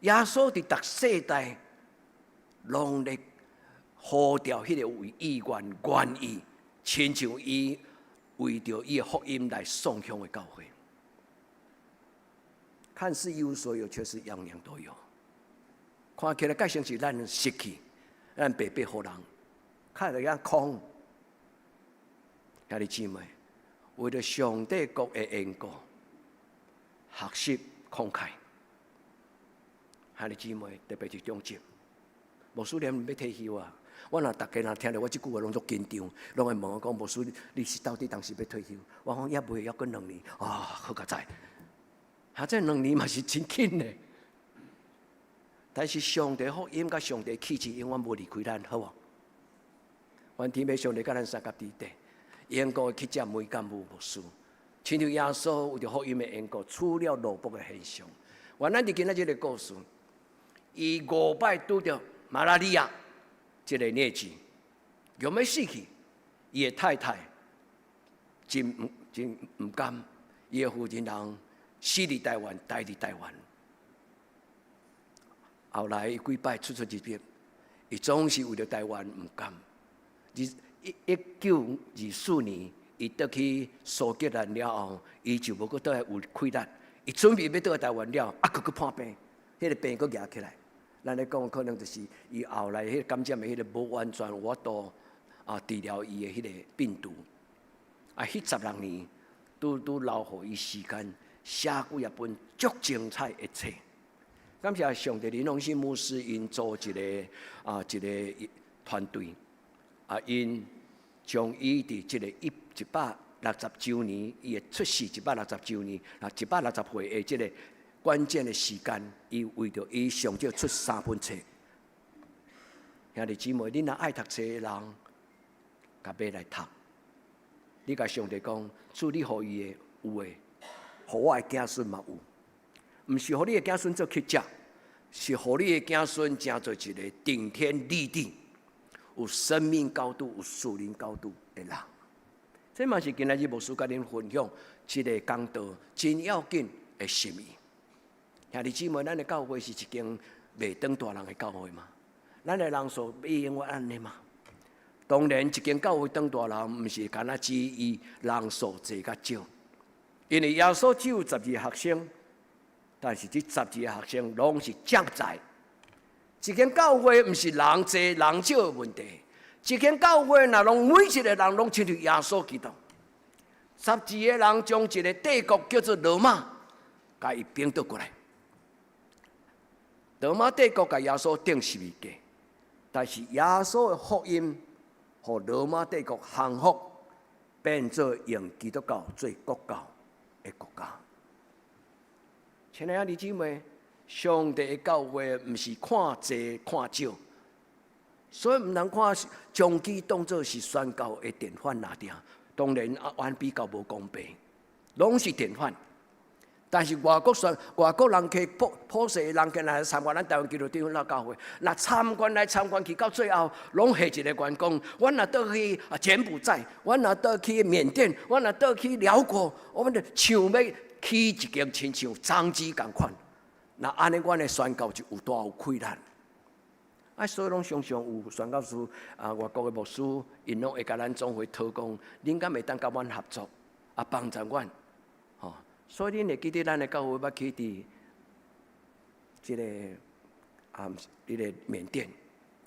[SPEAKER 1] 耶稣伫逐世代，拢咧呼召迄个为意愿意，亲像伊为着伊的福音来颂香的教会。看似一无所有，却是样样都有。看起来介像是咱失去，咱白白予人，看起来空。兄弟姊妹，为了上帝国的缘故，学习慷慨。兄弟姊妹，特别是中职，牧师连要退休啊！我若大家若听到我这句话，拢足紧张，拢会问我讲：牧师，你是到底当时要退休？我讲也未，还过2年。好佳哉！这2年嘛是真紧的。但是上帝福音甲上帝气质永远无离开咱，好无？愿天父上帝甲咱三甲伫地，缘故去接每干部牧师，亲像耶稣为着福音的缘故，处了罗卜的现象。原来伫今仔日个故事，伊5摆拄着马拉利亚这个疟疾，要要死去，伊的太太真唔甘，伊的夫人人死伫台湾，待伫台湾。后来伊几摆出入境，伊总是为了台湾唔甘。1924年，伊倒去苏格兰了后，伊就无搁倒来有气力。伊准备要倒来台湾了，佫判病，迄个病佫举起来。咱咧讲可能就是伊后来迄个感染的迄个无完全有法度治疗伊的迄个病毒。迄16年拄留互伊时间写几啊本足精彩的册。感谢上帝，林荣信牧师因组一个团队，因将伊伫即个160周年，伊的出世160周年，160岁的即个关键的时间，伊为着伊上少出3本册。兄弟姊妹，恁若爱读册的人，甲买来读。你甲上帝讲，主你互伊的有诶，互我的子孙嘛有。毋是互你的子孙做乞食，是互你的子孙成做一个顶天立地、有生命高度、有属灵高度的人。这嘛是今仔日牧师甲恁分享一个讲道真要紧的心意。兄弟姊妹，咱的教会是一间袂长大人的教会嘛？咱的人数必永远安尼嘛？当然，一间教会长大人，毋是干那只伊人数侪较少，因为耶稣只有12个学生。但是这12个学生拢是将在。一间教会毋是人多人少的问题，一间教会若拢每一个人拢亲像耶稣基督。12个人将一个帝国叫做罗马，甲伊并倒过来。罗马帝国甲耶稣定十字架，但是耶稣的福音，互罗马帝国降服，变做用基督教做国教的国家。亲爱的弟兄姊妹，上帝的教会毋是看济看少，所以毋通看将其当作是宣教的典范哪定。当然，按比较无公平，拢是典范。但是外国人去普世的人去来参观咱台湾基督教那教会，那参观去到最后，拢下一个员工，我若倒去柬埔寨，我若倒去缅甸，我若倒去辽国，我们就想要。起一间亲像长子共款，那安尼，阮的宣教就有大有困难。所以拢常常有宣教师外国的牧师，因拢会甲咱总会讨讲，恁敢会当甲阮合作，帮助阮。所以恁会记得咱的教会捌去伫即个缅甸，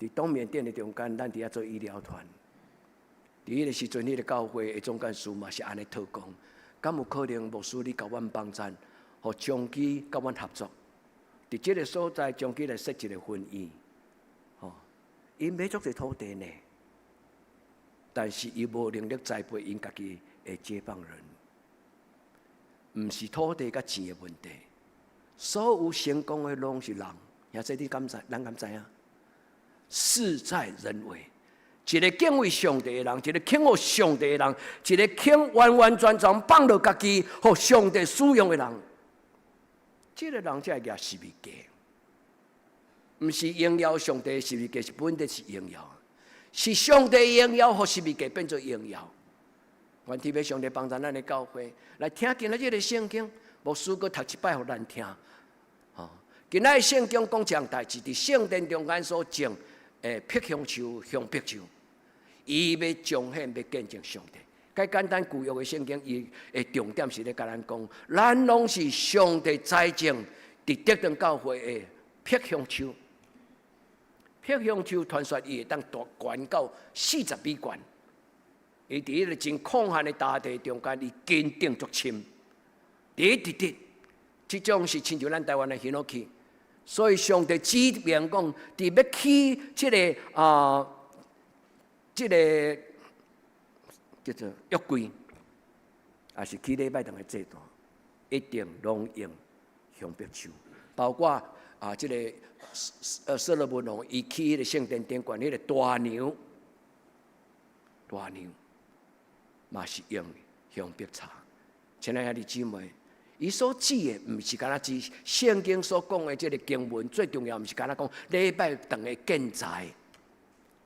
[SPEAKER 1] 伫东缅甸的中间，咱伫遐做医疗团。伫迄个时阵，迄个教会的总干事嘛是安尼讨讲。敢有可能牧师你甲阮帮衬，互长期甲阮合作，伫即个所在长期来设一个婚姻，因买足侪土地呢，但是伊无能力栽培因家己的接班人，毋是土地甲钱的问题，所有成功的拢是人，也这你敢知？咱敢知影？事在人为。一个敬畏上帝的人，一个肯学上帝的人，一个肯完完全全放落家己，互上帝使用的人，这个人才会举十字架。毋是荣耀上帝的十字架，是本地是荣耀，是上帝的荣耀，互十字架变做荣耀。愿天父上帝帮助咱的教会来听今仔日的圣经，牧师阁读一摆互咱听。今仔日圣经讲一项代志，伫圣殿中间所种。辟香树、香柏树，伊要彰显、要见证上帝。介简单旧约的圣经，伊的重点是咧甲咱讲，咱拢是上帝栽种伫德登教会的辟香树。辟香树传说伊会当大悬到40米悬，伊伫迄个真广汉的大地中间，伊坚定足深，伫直直，即种是亲像咱台湾的喜乐区。所以上帝指明讲，伫要起即个叫做约柜，也是起礼拜堂的祭坛，一定拢用香柏树，包括即个所罗门王伊起迄个圣殿顶悬迄个大牛嘛是用香柏茶。亲爱的姊妹。伊所指的，毋是干那指圣经所讲的这个经文，最重要毋是干那讲礼拜堂的建材。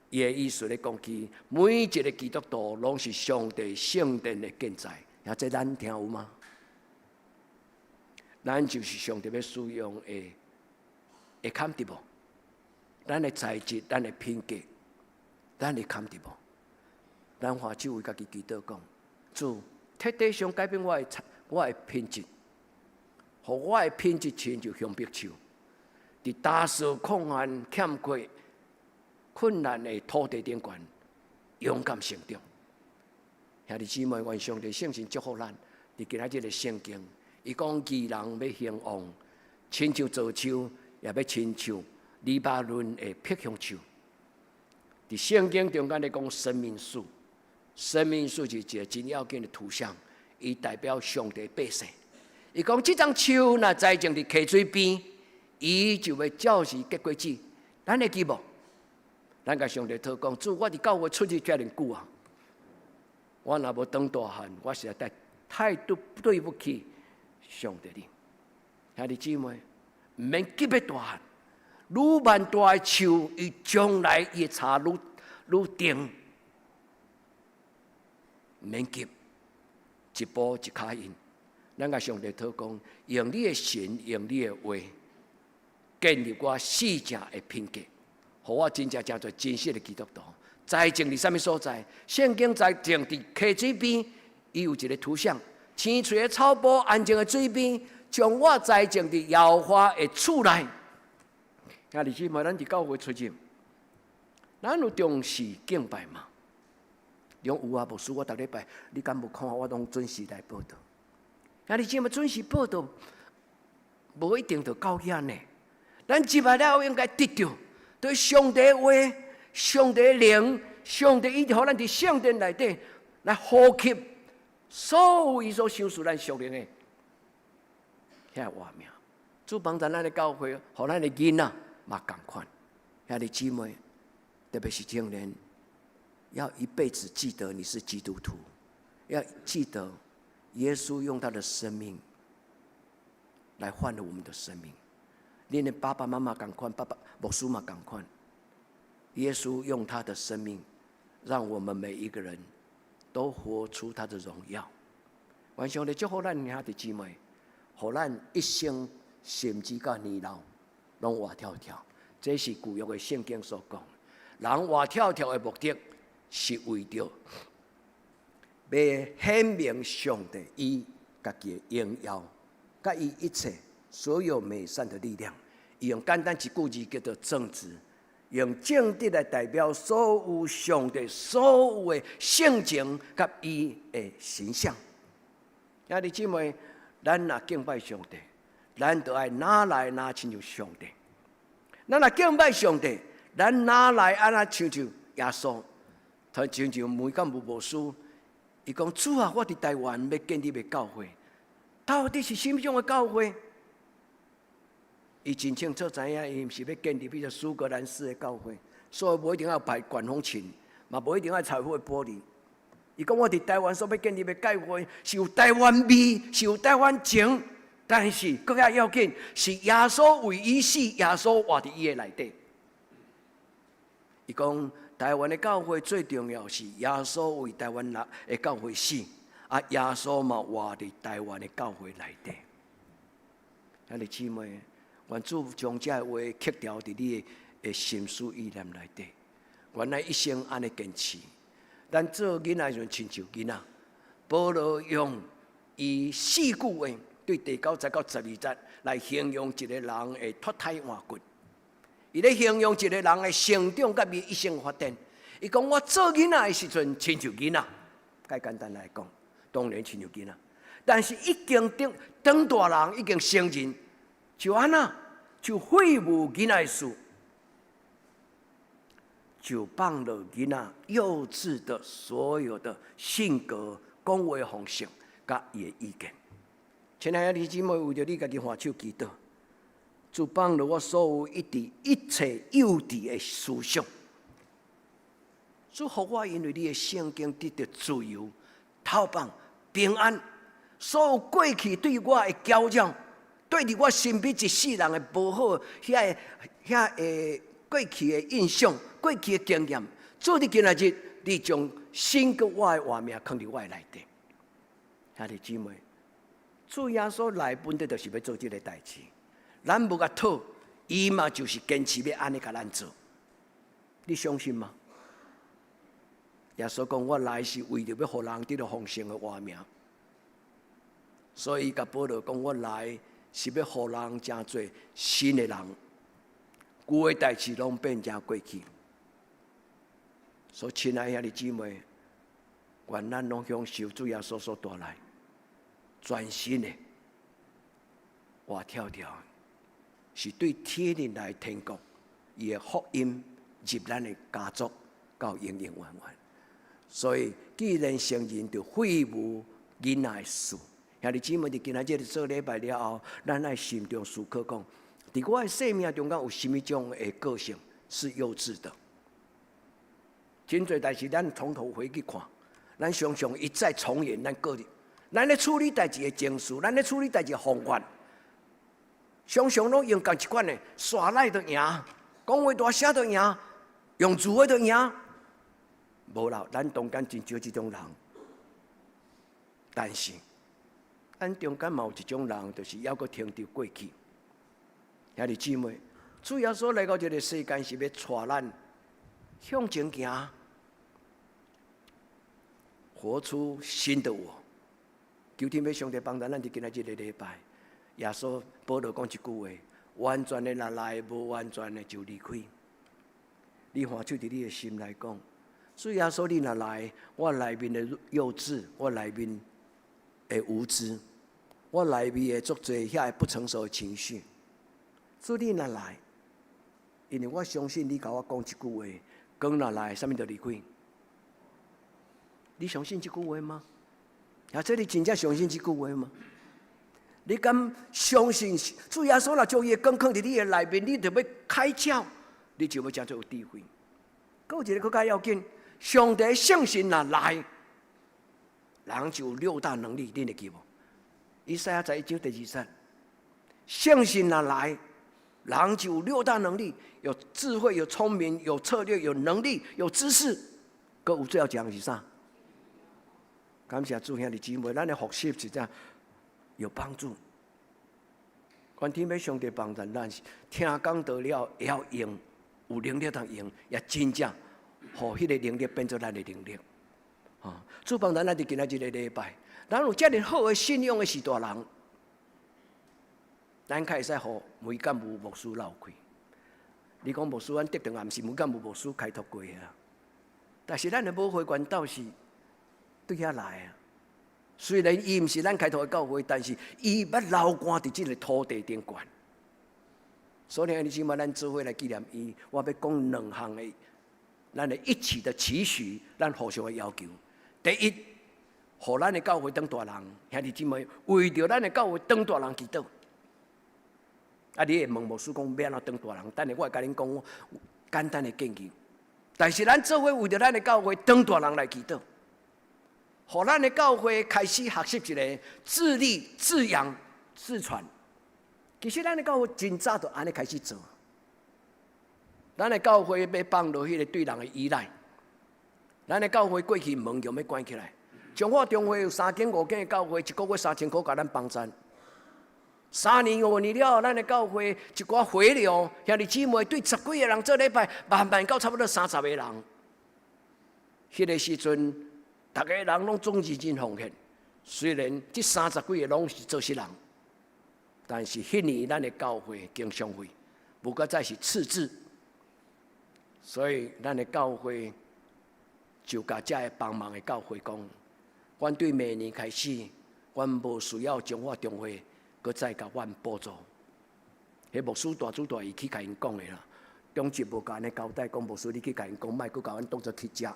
[SPEAKER 1] 伊的意思咧讲起，每一个基督徒拢是上帝圣殿的建材。也这咱听有吗？咱就是上帝要使用的坎地无？咱的材质，咱的品格，咱的坎地无？咱花手为家己祈祷讲，主彻底上改变我的品质。互我的品质亲像香柏树，伫打扫困难、欠缺、困难的土地顶悬，勇敢成长。兄弟姊妹，愿上帝圣神祝福咱。伫今仔日的圣经，伊讲义人要兴旺，亲像造树，也要亲像黎巴嫩的碧香树。伫圣经中间咧讲生命树，生命树是一个真要紧的图像，伊代表上帝百姓。伊讲这张树若栽种伫溪水边，伊就要照时结果子。咱会记无？咱甲上帝讨讲，主，我伫教会出去遮尔久啊，我若无当大汉，我实在太对不起上帝你。兄弟姊妹，毋免急要大汉，愈慢大的树，伊将来伊茶愈定。毋免急，一步一脚印。咱甲上帝讨讲，用你的神，用你的话，建立我四正的品格，互我真正做真实的基督徒。栽种伫啥物所在？圣经栽种伫溪水边，伊有一个图像，青翠的草坡，安静的水边，将我栽种伫耶和华的厝内。兄弟姊妹，咱伫教会出入，咱有重视敬拜吗？有啊，牧师，我逐礼拜，你敢无看我拢准时来报道？兄弟姊妹，准时报道，无一定就够遐呢。咱入来了后，应该得到对上帝的话。上帝的灵，上帝伊互咱伫圣殿内底来呼吸所有伊所想属咱属灵的遐画面。主帮助咱的教会，互咱的囡仔嘛共款。兄弟姊妹，特别是青年，要一辈子记得你是基督徒，要记得耶稣用他的生命来换了我们的生命。恁的爸爸妈妈共款，爸爸牧师嘛共款。耶稣用他的生命，让我们每一个人都活出他的荣耀。愿上帝祝福咱兄弟姊妹，互咱一生甚至到年老，拢活跳跳。这是旧约的圣经所讲。人活跳跳的目的，是为着要显明上帝伊家己的荣耀，甲伊一切所有美善的力量。伊用简单一句字叫做正直。用正直来代表所有上帝所有的性情甲伊的形象。兄弟姊妹，咱若敬拜上帝，咱就爱哪来哪亲像上帝。咱若敬拜上帝，咱哪来安那亲像耶稣？他亲像每间牧师，伊讲主啊，我伫台湾要建立的教会，到底是什么样的教会？伊真清楚知影，伊毋是要建立比如苏格兰式的教会，所以无一定要排管风琴，嘛无一定要彩绘玻璃。伊讲我伫台湾所要建立的教会是有台湾味，是有台湾情，但是更加要紧是耶稣为伊死，耶稣活伫伊的内底。伊讲台湾的教会最重要是耶稣为台湾的教会死，啊耶稣嘛活伫台湾的教会内底。兄弟姊妹。愿主将这话刻条伫你的心思意念内底，原来一生安尼坚持。咱做囡仔就亲像囡仔，保罗用伊4句话对第9节到12节来形容一个人的脱胎换骨。伊咧形容一个人的成长甲伊一生发展。伊讲我做囡仔的时阵亲像囡仔，介简单来讲，当然亲像囡仔。但是已经当大人，已经成人。就安那，就废物囡仔事，就放了囡仔幼稚的所有的性格、讲话方式，甲伊的意见。亲爱的弟兄姊妹，为着你家己欢手祈祷，就放了我所有一切幼稚的思想。祝福我，因为你的圣经得到自由、透放、平安，所有过去对我的搅扰。对伫我身边一世人的无好，遐过去的印象、过去的经验，做伫今仔日，你将新个我的画面放伫我的内底。兄弟姊妹，主耶稣来本的就是要做这个代志，咱无甲讨，伊嘛就是坚持要安尼甲咱做。你相信吗？耶稣讲：“我来是为着要互人得到丰盛的画面。”所以，甲保罗讲：“我来。”是要互人真侪新的人旧的代志拢变成过去。所以，亲爱兄弟姊妹，愿咱拢享受主耶稣所带来全新的活跳跳，是对天人来天国，伊的福音入咱的家族到永永远远。所以，既然成人就废无囡仔的事，兄弟姊妹，伫今仔日做礼拜了后，咱爱心中思考讲，伫我的生命中间有甚物种的个性是幼稚的？真侪代志，咱从头回去看，咱常常一再重演咱个人，咱咧处理代志的情绪，咱咧处理代志的方法，常常拢用同一款的耍赖就赢，讲话大声就赢，用自话就赢。无啦，咱中间真少这种人，但是咱中间嘛有一种人，就是还阁听着过去。兄弟姊妹，主耶稣来到这个世间是要带咱向前行，活出新的我。求天父上帝帮咱，伫今仔日个礼拜，耶稣保罗讲一句话：完全的若来，无完全的就离开。你看，就伫你的心来讲，主耶稣你若来，我内面的幼稚，我内面的无知，我内面的足侪遐不成熟的情绪。主你若来，因为我相信你甲我讲一句话：光若来，啥物就离开。你相信这句话吗？这你真正相信这句话吗？你敢相信主耶稣若将伊的光放伫你的内面，你就要开窍，你就要真正有智慧。还有一个更加要紧，上帝圣神若来，人就有6大能力，你会记无？以赛亚在1章第2节，圣神若来，人就有6大能力，有智慧，有聪明，有策略，有能力，有知识。还有最后讲是啥？感谢主兄弟姊妹，咱的学习实在有帮助。愿天父上帝帮助咱，听讲到了也要用，有能力通用，也真正，互迄个能力变做咱的能力。主帮咱伫今仔日个礼拜，咱有遮尔好的信仰的是大人，咱较会使互每间有牧师闹开。你讲牧师，咱得定也毋是每间有牧师开拓过啊，但是咱的母会管道是对遐来啊。虽然伊毋是咱开拓的教会，但是伊捌流汗伫即个土地顶悬。所以兄弟姊妹，咱做伙来纪念伊。我要讲2项的，咱的一起的期许，咱互相的要求。第一，互咱的教会当大人，兄弟姊妹，为着咱的教会当大人祈祷。你会问牧师讲要安怎当大人？等下我会甲恁讲简单的建议。但是咱做伙为着咱的教会当大人来祈祷。互咱的教会开始学习一个自立、自养、自传。其实咱的教会真早就安尼开始做。咱的教会要放落迄个对人的依赖。咱的教会过去门用要关起来。彰化中会有3间5间的教会，一个月3000块，甲咱帮衬。3年5年了，咱的教会一寡回流，兄弟姊妹对10几个人做礼拜，慢慢到差不多30个人。迄个时阵。大家人拢总认真奉献，虽然这30几个拢是做实人，但是迄年咱的教会经常会，不过再是赤字，所以咱的教会就甲这个帮忙的教会讲，阮对明年开始，阮无需要彰化中会，搁再甲阮补助。迄牧师大主大伊去甲因讲的啦，中级无甲安尼交代，讲牧师你去甲因讲，莫搁甲阮当作去食。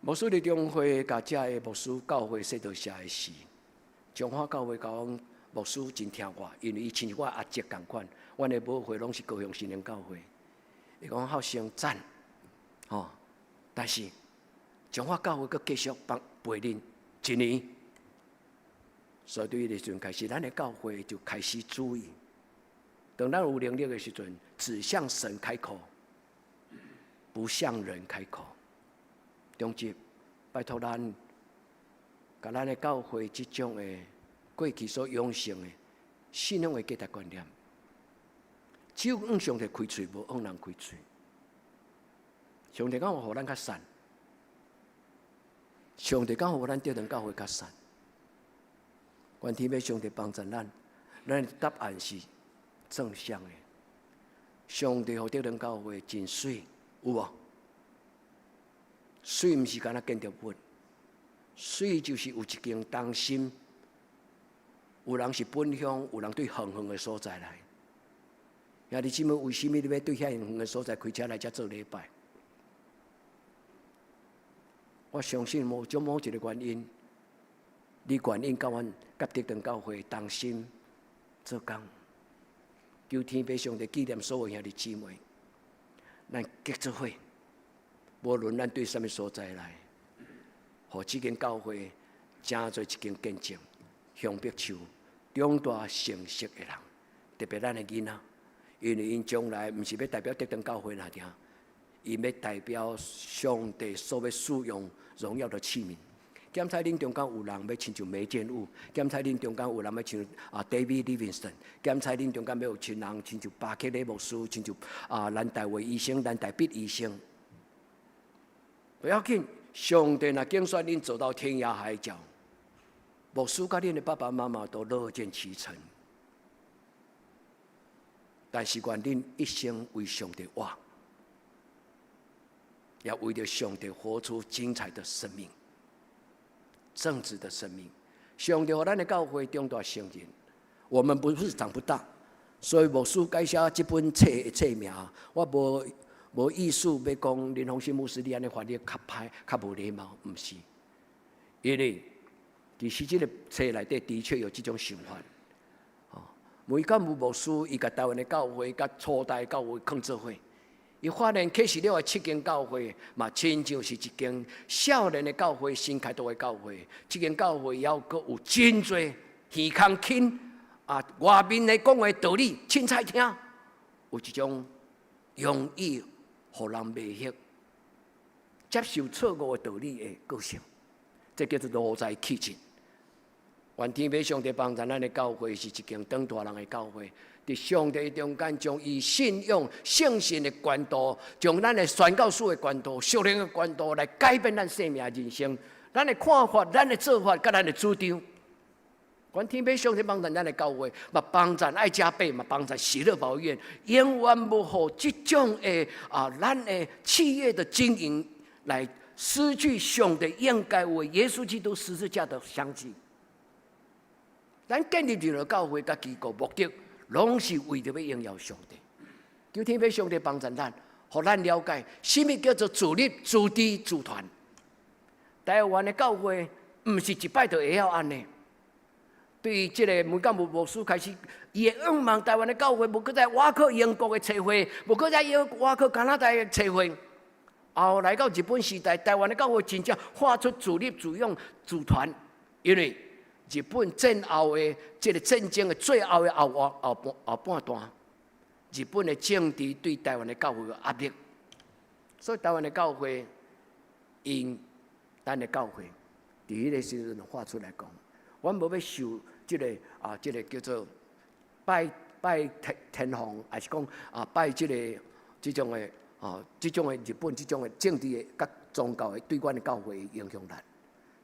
[SPEAKER 1] 牧师伫中会甲遮个牧师教会说到社的事，彰化教会甲阮牧师真听话，因为伊亲像我阿叔共款，阮的母会拢是高雄新灵教会，伊讲好生赞，但是彰化教会阁继续陪恁1年，所以对迄个时阵开始，咱的教会就开始注意，等咱有能力的时阵，只向神开口，不向人开口。中级，拜托咱，甲咱的教会即种的过去所养成的信仰的价值观念，只有向上帝开嘴，无向人开嘴。上帝讲互咱较善，上帝讲互咱对人教会较善。愿天父上帝帮助咱，咱的答案是正向的。上帝互德能教会真水，有无？水毋是干那建筑物，水就是有一间中心，有人是本乡，有人对远远的所在来。兄弟姊妹，为什么你要对遐远远的所在开车来遮做礼拜？我相信某一个原因，你愿意甲阮甲德能教会同心做工，求天父上帝纪念所有兄弟姊妹，咱结做伙。无论咱对什么所在来，互这间教会成做一间见证，向别树长大成熟的人，特别咱的囡仔，因为因将来毋是要代表德登教会那点，伊要代表上帝所要使用荣耀的器皿。检查恁中间有人要亲像梅建武，检查恁中间有人要亲像David Livingston， 检查恁中间要有亲人亲像巴克雷牧师，亲像兰大卫医生、兰大必医生。不要紧，上帝若拣选恁走到天涯海角，牧师甲恁的爸爸妈妈都乐见其成。但是愿恁一生为上帝活，要为了上帝活出精彩的生命、正直的生命。上帝和咱的教会长大成人，我们不是长不大，所以牧师介绍这本册名，我无意思要讲林鸿信牧师你安尼翻译较歹、较无礼貌，毋是。因为其实这个册内底的确有这种想法。每间牧师伊甲台湾的教会、甲初代教会放做伙，伊发现启示了的7间教会嘛，亲像是一间少年的教会、新开拓的教会。这间教会还阁有真多耳孔轻外面的讲的道理，凊彩听，有一种容易互人迷惑、接受错误的道理的个性，这叫做路在气质。愿天父上帝帮助咱的教会是一间长大人的教会，伫上帝中间将以信仰、圣信的管道，将咱的宣教士的管道、属灵的管道来改变咱生命人生。咱的看法、咱的做法、甲咱的主张。愿天父上帝帮助咱的教会，嘛帮助爱加倍，嘛帮助喜乐保院，永远无互这种的咱的企业的经营来失去上帝应该为耶稣基督十字架的香气。咱建立任何教会甲机构目的，拢是为着要荣耀上帝。求天父上帝帮助咱，互咱了解什么叫做自立、自治、自团。台湾的教会毋是一摆就会晓安尼。对于这个每间牧师开始，伊会仰望台湾的教会，无搁再挖去英国的测绘，无搁再挖去加拿大的测绘。后来到日本时代，台湾的教会真正画出自立、自用、自团，因为日本战后的这个战争的最后的后半段，日本的政治对台湾的教会有压力，所以台湾的教会因咱的教会，伫迄个时阵画出来讲，阮无要受这个叫做拜天皇，还是讲拜这种的日本这种的政治的甲宗教的对阮的教会影响咱。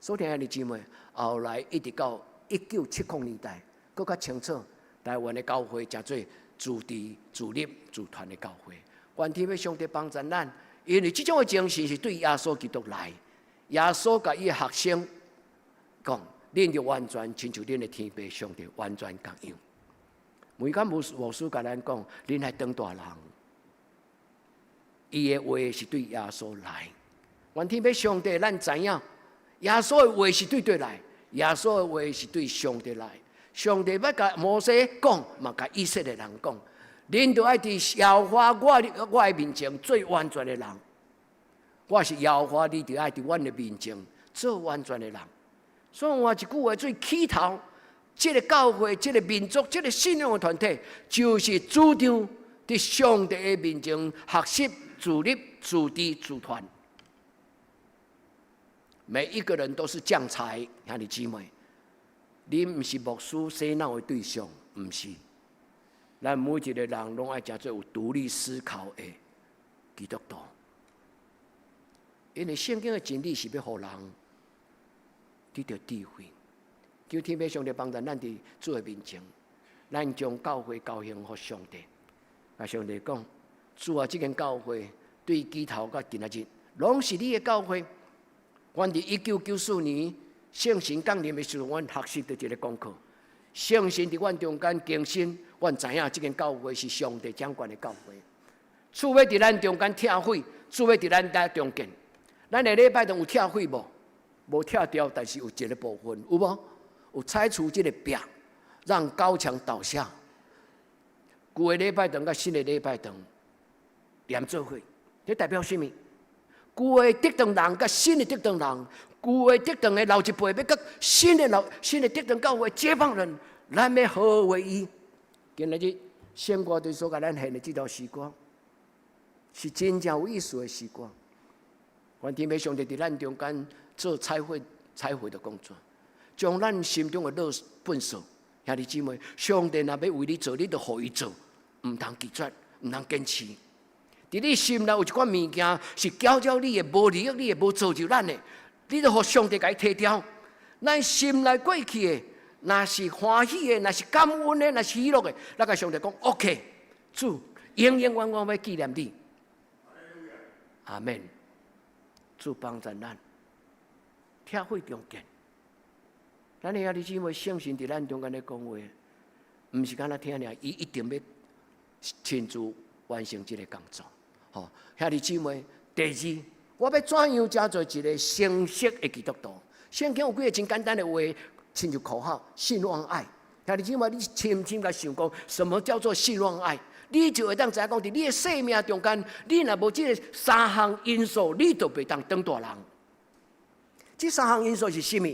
[SPEAKER 1] 所以兄弟姊妹，后来一直到1970年代，更较清楚，台湾的教会真做自治、自立、自团的教会。愿天父上帝帮助咱，因为这种的精神是对耶稣基督来，耶稣甲伊的学生讲，恁就完全亲像恁的天父上帝完全共样。每间牧师甲咱讲，恁系当大人，伊的话是对耶稣来。愿天父上帝，咱知影。耶稣的话是对来，耶稣的话是对上帝来。上帝要甲摩西讲，嘛甲以色列人讲，恁就爱伫耶和华我的面前做完全的人。我是耶和华，你就爱伫阮的面前做完全的人。所以换一句话最起头，这个教会、这个民族、这个信仰的团体，就是主张伫上帝的面前学习自立、自治、自团。每一个人都是将才，兄弟姊妹，你不是牧师洗脑的对象，不是。咱每一个人拢爱真做有独立思考的基督徒，因为圣经的真理是要互人得到智慧。求天父上帝帮助咱伫主的面前，咱将教会交献给上帝。啊，上帝讲，主啊，这间教会对基头到今仔日，拢是你的教会。阮伫1994年圣神降临的时候，阮学习到一个功课。圣神伫阮中间更新，阮知影这间教会是上帝掌管的教会。主要伫咱中间拆毁，主要伫咱在中间。咱的礼拜堂有拆毁无？无拆掉，但是有一个部分有无？有拆除这个壁，让高墙倒下。旧的礼拜堂甲新的礼拜堂连做伙，这代表什么？旧的得堂人甲新的得堂人，旧的得堂的老一辈要甲新的得堂教会接棒人，咱要合而为一。今日圣歌队所甲咱献的这条时光，是真正有意思的时光。愿天父上帝伫咱中间做彩绘的工作，将咱心中的乐粪扫。兄弟姊妹，上帝若要为你做，你就互伊做，唔通拒绝，唔通坚持。伫你心内有一款物件是搅搅你的，无利益你的，无造就咱的，你就互上帝甲伊摕掉。咱心内过去的，若是欢喜的，若是感恩的，若是喜乐的，咱甲上帝讲 OK， 主永永远远要纪念你。阿门。主帮助咱，拆毁中间。咱的兄弟姊妹，圣神伫咱中间咧讲话，毋是干那听尔，伊一定要亲自完成这个工作。吼，兄弟姊妹，第二，我要怎样才做一个成熟的基督徒？圣经有几个真简单的话，亲像口号：信望爱。兄弟姊妹，你深深甲想讲，什么叫做信望爱？你就会当知影讲，伫你的生命中间，你若无这个三项因素，你就袂当当大人。这三项因素是什么？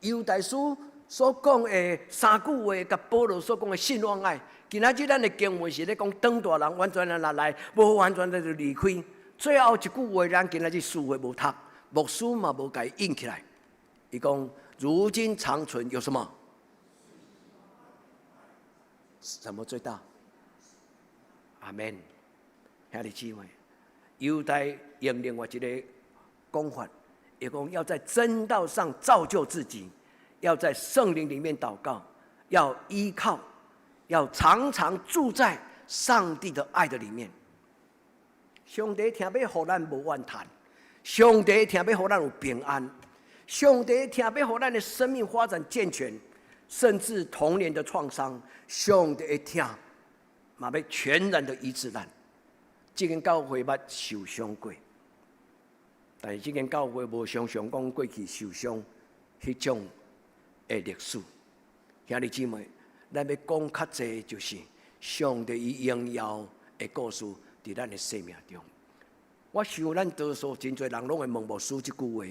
[SPEAKER 1] 犹大书所讲的三句话，甲保罗所讲的信望爱。今仔日咱的经文是咧讲当大人，完全来，无完全就离开。最后一句话，咱今仔日书会无读，牧师嘛无甲伊印起来。伊讲如今长存有什么？什么最大？阿门，兄弟姊妹，犹大用另外一个讲法，也讲要在真道上造就自己，要在圣灵里面祷告，要依靠，要常常住在上帝的爱的里面。上帝听要互咱无怨叹，上帝听要互咱有平安，上帝听要互咱的生命发展健全，甚至童年的创伤，上帝听。嘛要全然的医治咱，这间教会捌受伤过，但是这间教会无常常讲过去受伤迄种的历史。兄弟姊妹，咱要讲较济，就是上帝伊荣耀的故事伫咱的生命中。我想咱多数真侪人拢会问牧师这句话：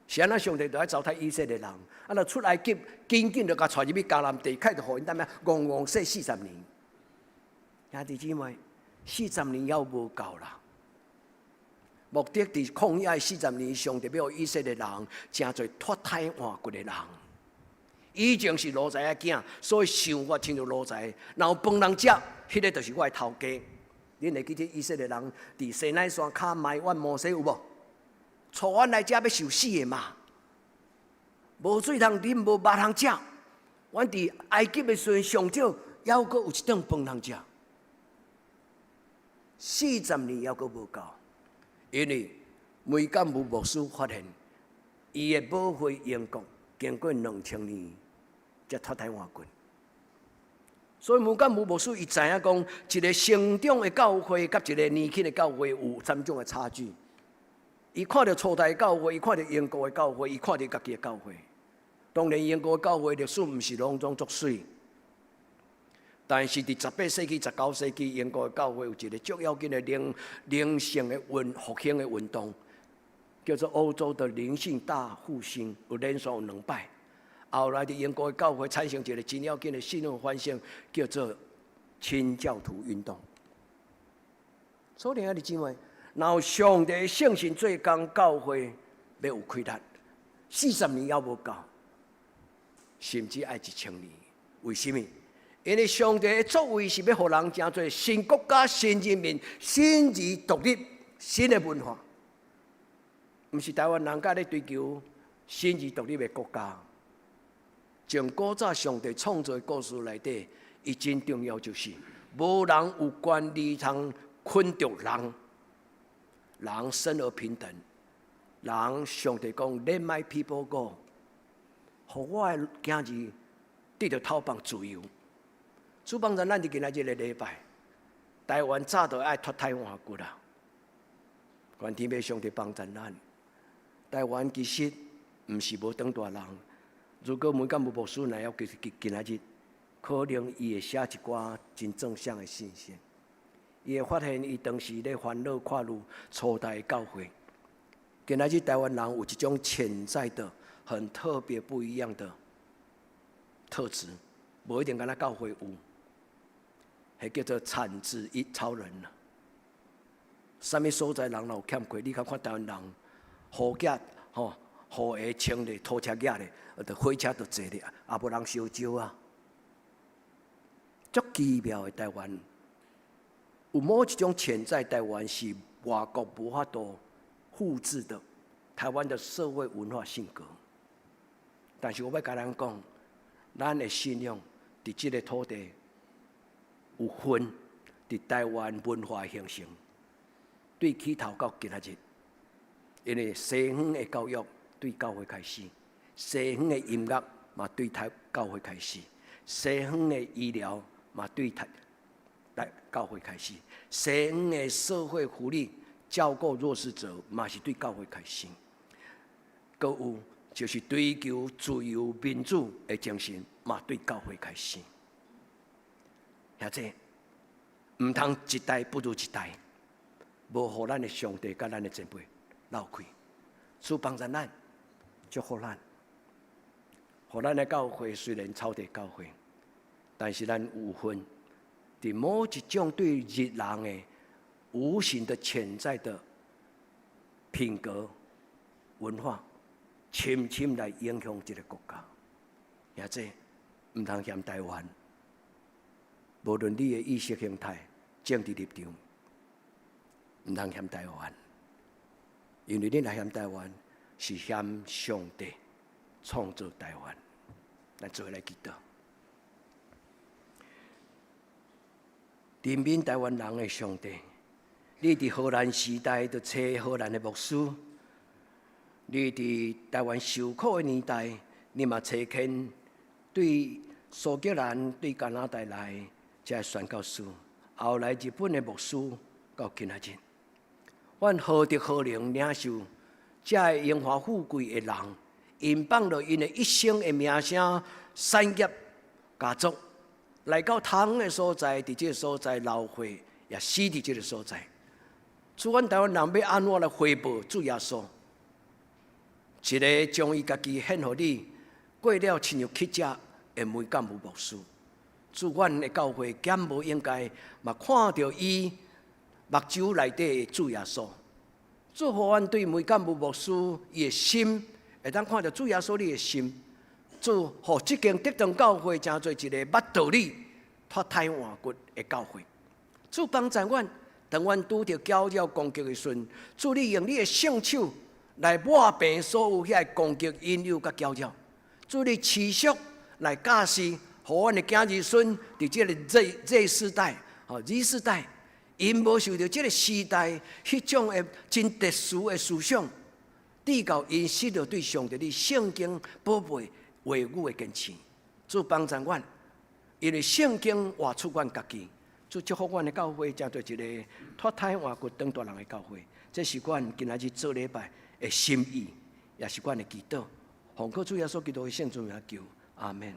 [SPEAKER 1] 是安那上帝就爱糟蹋以色列人，啊，若出埃及紧紧就甲带入去迦南地，开着互因踮遐戆戆说40年。兄弟姊妹，40年还无够啦。目的伫旷野40年，上帝要以色列人真侪脱胎换骨的人。以前是奴才仔囝，所以想法亲像奴才。然后饭人食，迄个就是我的头家。恁会记得以色列人伫西奈山骹埋怨摩西有无？带阮来遮要受死的嘛？无水通啉，无肉通食。阮伫埃及的时阵，上少还阁有一顿饭通食。40年还阁无够，因为梅干姆牧师发现，伊的宝血英国经过2000年才脱胎换骨。所以梅干姆牧师伊知影讲，一个成长的教会甲一个年轻的教会有3种的差距。伊看到初代的教会，伊看到英国的教会，伊看到家己的教会。当然，英国的教会历史毋是拢总作水。但是伫18世纪、19世纪，英国的教会有一个足要紧的灵性的复兴的运动，叫做欧洲的灵性大复兴，有连续有2摆。后来伫英国的教会产生一个真要紧的信仰反省，叫做清教徒运动。所以兄弟姊妹，然后上帝的圣神做工，教会要有开力，40年还无够，甚至爱1000年。为什么？因为上帝的作为是要互人真做新国家、新人民、新而独立、新的文化，毋是台湾人家咧追求新而独立的国家。从古早上帝创造的故事内底，伊真重要就是无人有权利通昆着人，人生而平等，人上帝讲 Let my people go， 互我的囝儿得到透放自由。主帮咱伫今仔日的礼拜，台湾早就爱脱胎换骨啦。愿天父上帝帮助咱。台湾其实毋是无长大人，如果每间有牧师来要今仔日，可能伊会写一寡真正向的信息。伊会发现伊当时咧烦恼跨入初代的教会。今仔日台湾人有一种潜在的、很特别不一样的特质，无一定敢若教会有，系叫做产值一超人啦。啥物所在人有欠缺？你看台湾人，护驾吼，护下穿咧拖车架咧，火车都坐咧，也无人烧酒啊。足奇妙的台湾，有某一种潜在台湾是外国无法度复制的台湾的社会文化性格。但是我要甲咱讲，咱的信仰伫即个土地有份，伫台湾文化形成。对起头到今仔日，因为西方的教育对教会开始，西方的音乐嘛对教会开始，西方的医疗嘛对教会开始，西方的社会福利照顾弱势者嘛是对教会开始。搁有就是追求自由民主的精神嘛对教会开始。兄弟，唔通一代不如一代。无互咱的上帝甲咱的前辈闹开，主帮助咱，祝福咱。互咱的教会虽然草地教会，但是咱有份，伫某一种对日人的无形的潜在的品格、文化，深深来影响这个国家。也这唔通嫌台湾，无论你的意识形态、政治立场。唔通嫌台湾，因为你来嫌台湾，是嫌上帝创造台湾。咱做来祈祷，怜悯台湾人的上帝，你伫荷兰时代就找荷兰的牧师，你伫台湾受苦的年代，你嘛找见对苏格兰、对加拿大来这宣教师，后来日本的牧师到今仔日。阮何德何能领受这荣华富贵的人，因放了因的一生的名声、产业、家族，来到同的所在，伫这个所在流血，也死伫这个所在。主，阮台湾人要安怎来回报主耶稣？一个将伊家己献予你，过了亲像乞食的梅干姆牧师。主，阮的教会减无应该，嘛看到伊。目睭内底的主耶稣，祝福阮对每干部牧师伊的心，会当看到主耶稣你的心。祝福即间得当教会，真做一个捌道理、脱胎换骨的教会。主帮助阮，当阮拄着搅扰攻击的时阵，主你用你的圣手来抹平所有遐攻击、引诱甲搅扰。主你持续来教示，互阮的囝儿孙伫即个Z世代、Z世代。因无受到这个时代迄种的真特殊的思想，直到因失了对上帝的圣经宝贝话语的坚持。主帮助阮，因为圣经活出阮家己，主祝福阮的教会，成做一个脱胎换骨、长大人的教会。这是阮今仔日做礼拜的心意，也是阮的祈祷。奉靠主耶稣基督的圣主名求，阿门。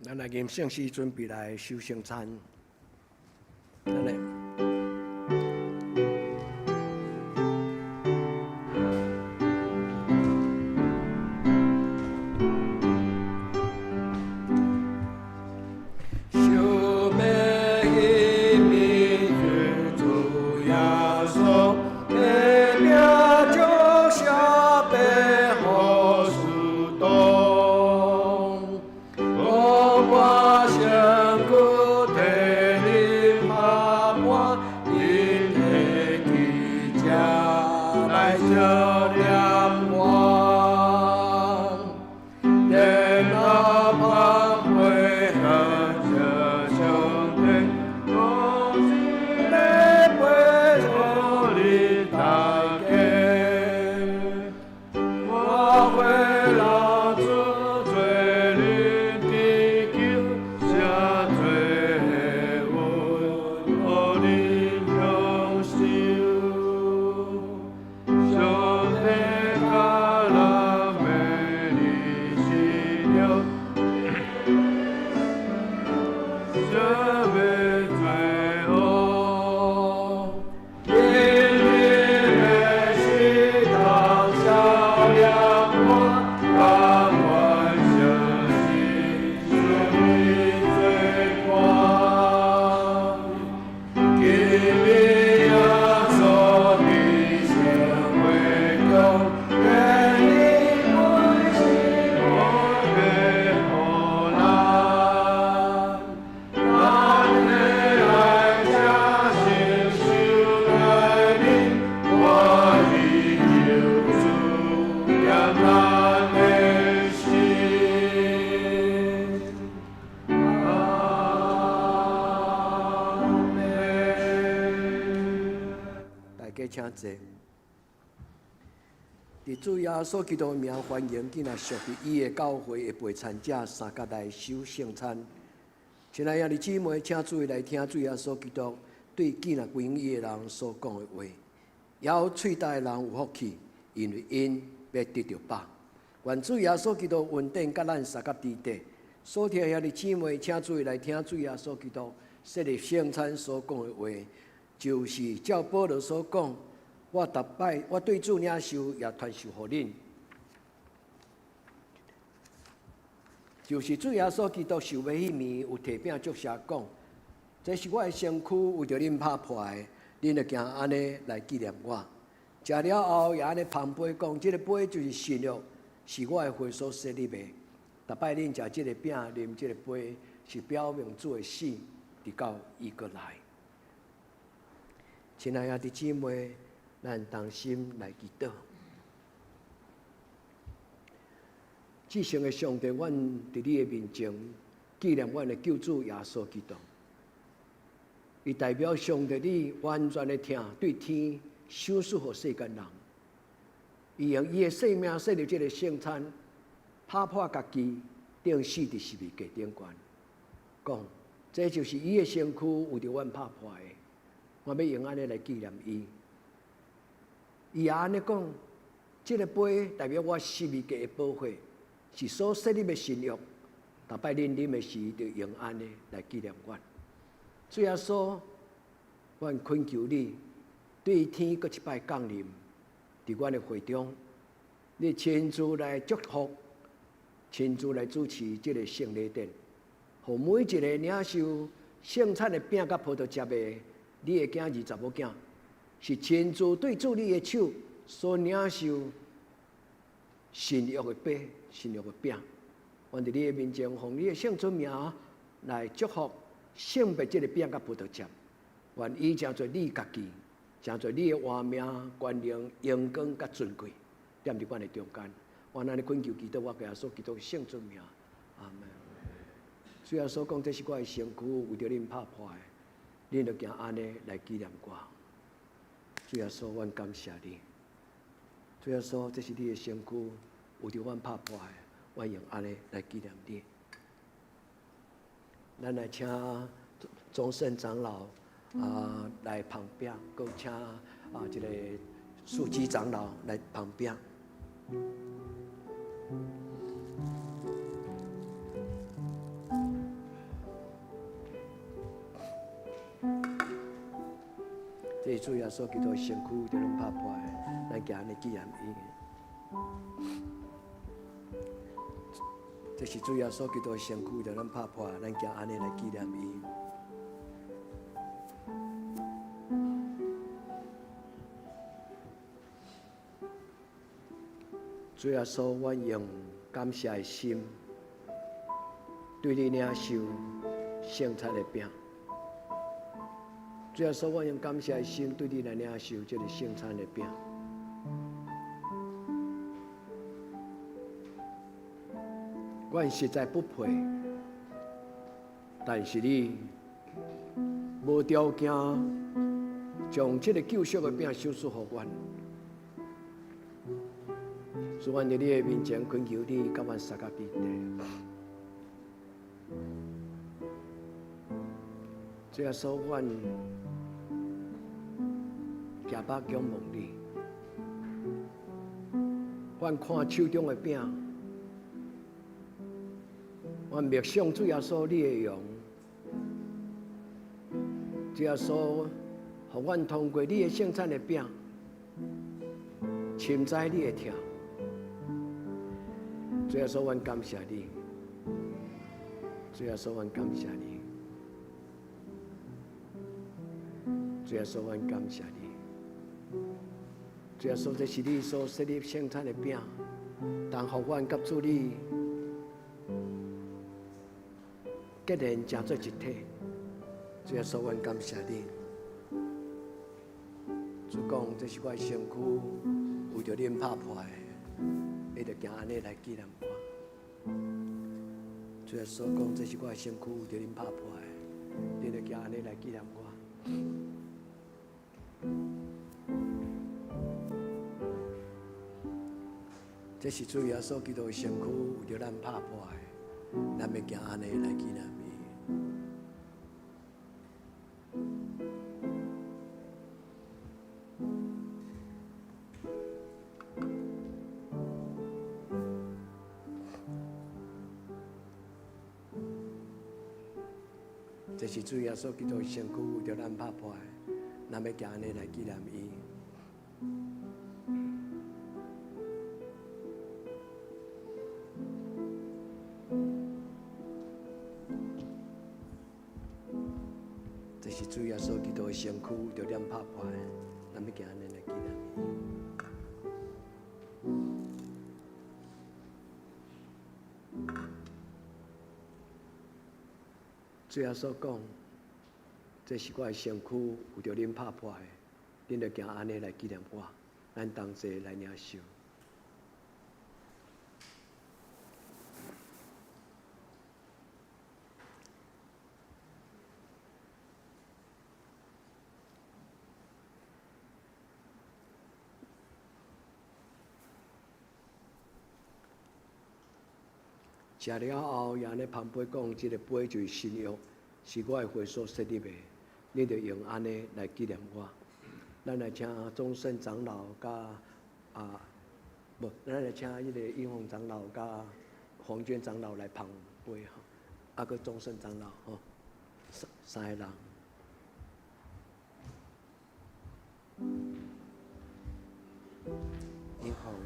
[SPEAKER 1] 咱来吟圣诗，准备来守圣餐。咱来。请坐。伫主耶稣基督名欢迎，今仔属伫伊的教会的陪参者三甲来守圣餐。亲爱的姊妹，请注意来听主耶稣基督对今仔归伊的人所讲的话。有喙大的人有福气，因为因要得到饱。愿主耶稣基督稳定甲咱三甲伫地。所听遐的姊妹，请注意来听主耶稣基督设立圣餐所讲的话。就是照保罗所讲，我逐摆我对主领受，也传授互恁。就是主耶稣基督受尾迄暝，有提饼祝谢讲，这是我的身躯，为着恁拍破的，恁就行安尼来纪念我。食了后，也安尼捧杯讲，这个杯就是新约，是我的血所设立的。逐摆恁食这个饼，啉这个杯，是表明主的死，直到伊过来。亲爱的姊妹，咱同心来祈祷。至圣的上帝，阮伫你的面前纪念阮的救主耶稣基督。伊代表上帝，你完全的听对天赏赐予世间人。伊用伊的性命设立这个圣餐，打破家己，定死伫十字架顶悬，讲这就是伊的身躯，为着阮拍破的。我要用安尼来纪念伊。伊也安尼讲，这个杯代表我十字架的宝血，是所设立的新约。逐摆恁啉的时，就用安尼来纪念我。主耶稣，阮恳求你，对天搁一摆降临，伫阮的会中，你亲自来祝福，亲自来主持这个圣礼典，互每一个领受圣餐的饼甲葡萄汁的。你的囝儿查某囝，是亲自对主你的手所领受新约的杯、新约的饼。阮伫你的面前，奉你的圣尊名来祝福圣别这个饼甲葡萄汁。愿伊成做你家己，成做你的活命、权能、荣光甲尊贵，踮伫阮的中间。我安尼恳求祈祷，我耶稣基督的圣尊名，阿门。虽然所讲，这是我的身躯，为着恁拍破的。恁就行安尼来纪念我。主耶稣，阮感谢你。主耶稣，这是你的身躯，为着阮拍破的，阮用安尼来纪念你。咱来请宗圣长老来旁边，搁请这个书记长老来旁边。这是主耶稣基督身躯着咱拍破的，咱行安尼纪念伊。这是主耶稣基督身躯着咱拍破的，咱行安尼来纪念伊。主耶稣，我用感谢的心，对你领受圣餐的饼。主耶稣，我用感谢的心对你来领受这个圣餐的饼。我实在不配，但是你无条件将这个救赎的饼赏赐给我。所以，我伫你的面前恳求你，甲阮撒甲基地。主耶稣，阮行巴仰望你，阮看手中的饼，阮默想主耶稣你的用，主耶稣，互阮通过你的圣餐的饼，深知你的疼。主耶稣，阮感谢你；主耶稣，阮感谢你；主耶稣，阮感谢你。主耶稣，这是你所设立圣餐的饼，但互阮甲主你结连成做一体。主耶稣，阮感谢你。主讲，这是我的身躯，为着恁拍破的。你着行安尼来纪念我。主耶稣讲，这是我的身躯，为着恁拍破的，你着行安尼来纪念我。这是主耶稣基督的身躯，为着咱拍破的，咱要行安尼来纪念伊。这是主耶稣基督身躯为着咱拍破的，咱要行安尼来纪念伊。这是主耶稣基督的身躯为着咱拍破的，咱要行安尼来纪念伊。主耶稣讲，这是我的身躯，为着恁拍破的，恁着行安尼来纪念我，咱同齐来领受。食了后，也安尼旁边讲，这个杯就是新约，是我的血所设立的，你着用安尼来纪念我。咱来请众圣长老甲咱来请迄个英宏长老甲黄娟长老来旁杯吼，个众圣长老吼，三个人。英宏吼。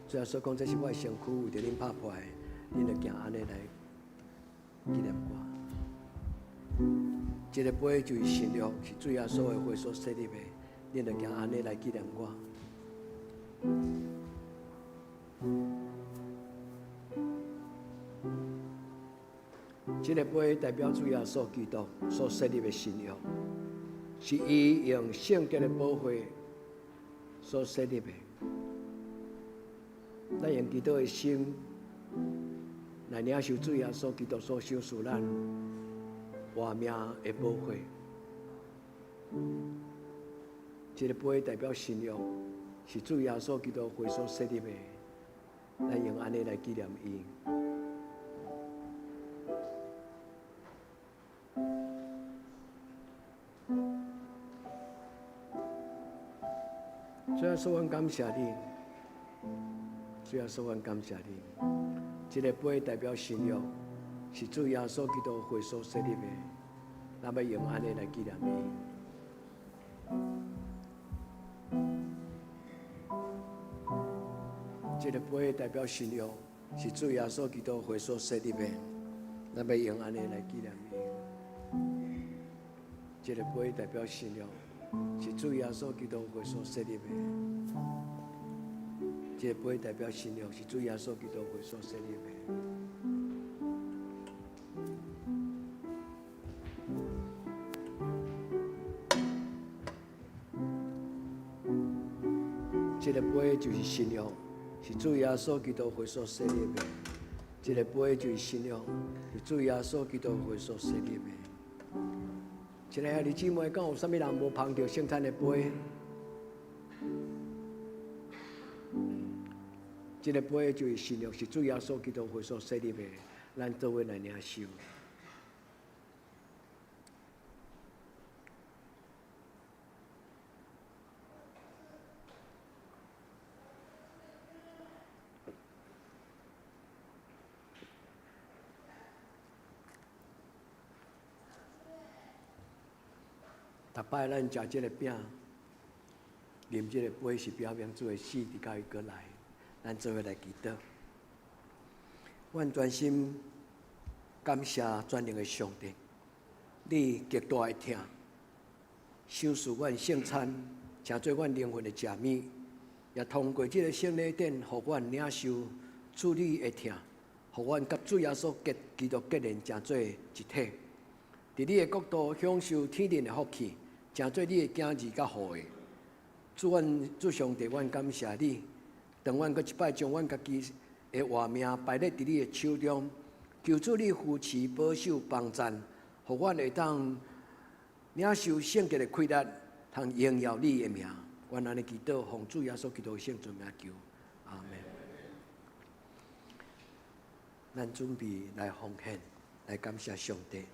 [SPEAKER 1] 主耶稣讲，这是我的身躯，为着恁拍破的，恁着行安尼来纪念我。这个杯就是新约，是主耶稣的血所设立的，恁着行安尼来纪念我。这个杯代表主耶稣基督所设立的新约，是伊用圣洁的宝血所设立的。咱用基督的心来领受主耶稣基督所赏赐咱活命的宝血。这个杯代表新约，是主耶稣基督血所设立的，咱用安尼来纪念伊。主耶稣，我感谢你。主耶稣，我感谢你。这个杯代表新约，是主耶稣基督血所设立的，咱要用安尼来纪念伊。这个杯代表信仰，是主耶稣基督血所设立的，咱要用安尼来纪念伊。这个杯代表信仰，是主耶稣基督血所设立的。这个杯代表信仰，是主耶稣基督血所设立的。这个杯就是信仰，是主耶稣基督血所设立的。这个杯就是信仰，是主耶稣基督血所设立的。亲爱的弟兄姊妹，敢有啥物人无捧着圣餐的杯？这个杯就是信仰，是主耶稣基督血所设立的，咱做伙来领受。逐摆咱食这个饼，啉这个杯，是表明主的死伫甲伊过来。咱做伙来祈祷。阮专心感谢全能的上帝，你极大的疼，赏赐阮圣餐，成做阮灵魂的食物，也通过这个圣礼典，互阮领受主你的疼，互阮甲主耶稣基督结连，成做一体。伫你的国度享受天伦的福气，成做你的囝儿甲后裔。主上帝，阮感谢你。当阮阁一摆将阮家己的活命摆咧伫你的手中，求主你扶持、保守、帮赞，互阮会当领受圣洁的亏力，通荣耀你的名。阮安尼祈祷，奉主耶稣基督的圣尊名求，阿门。咱准备来奉献，来感谢上帝。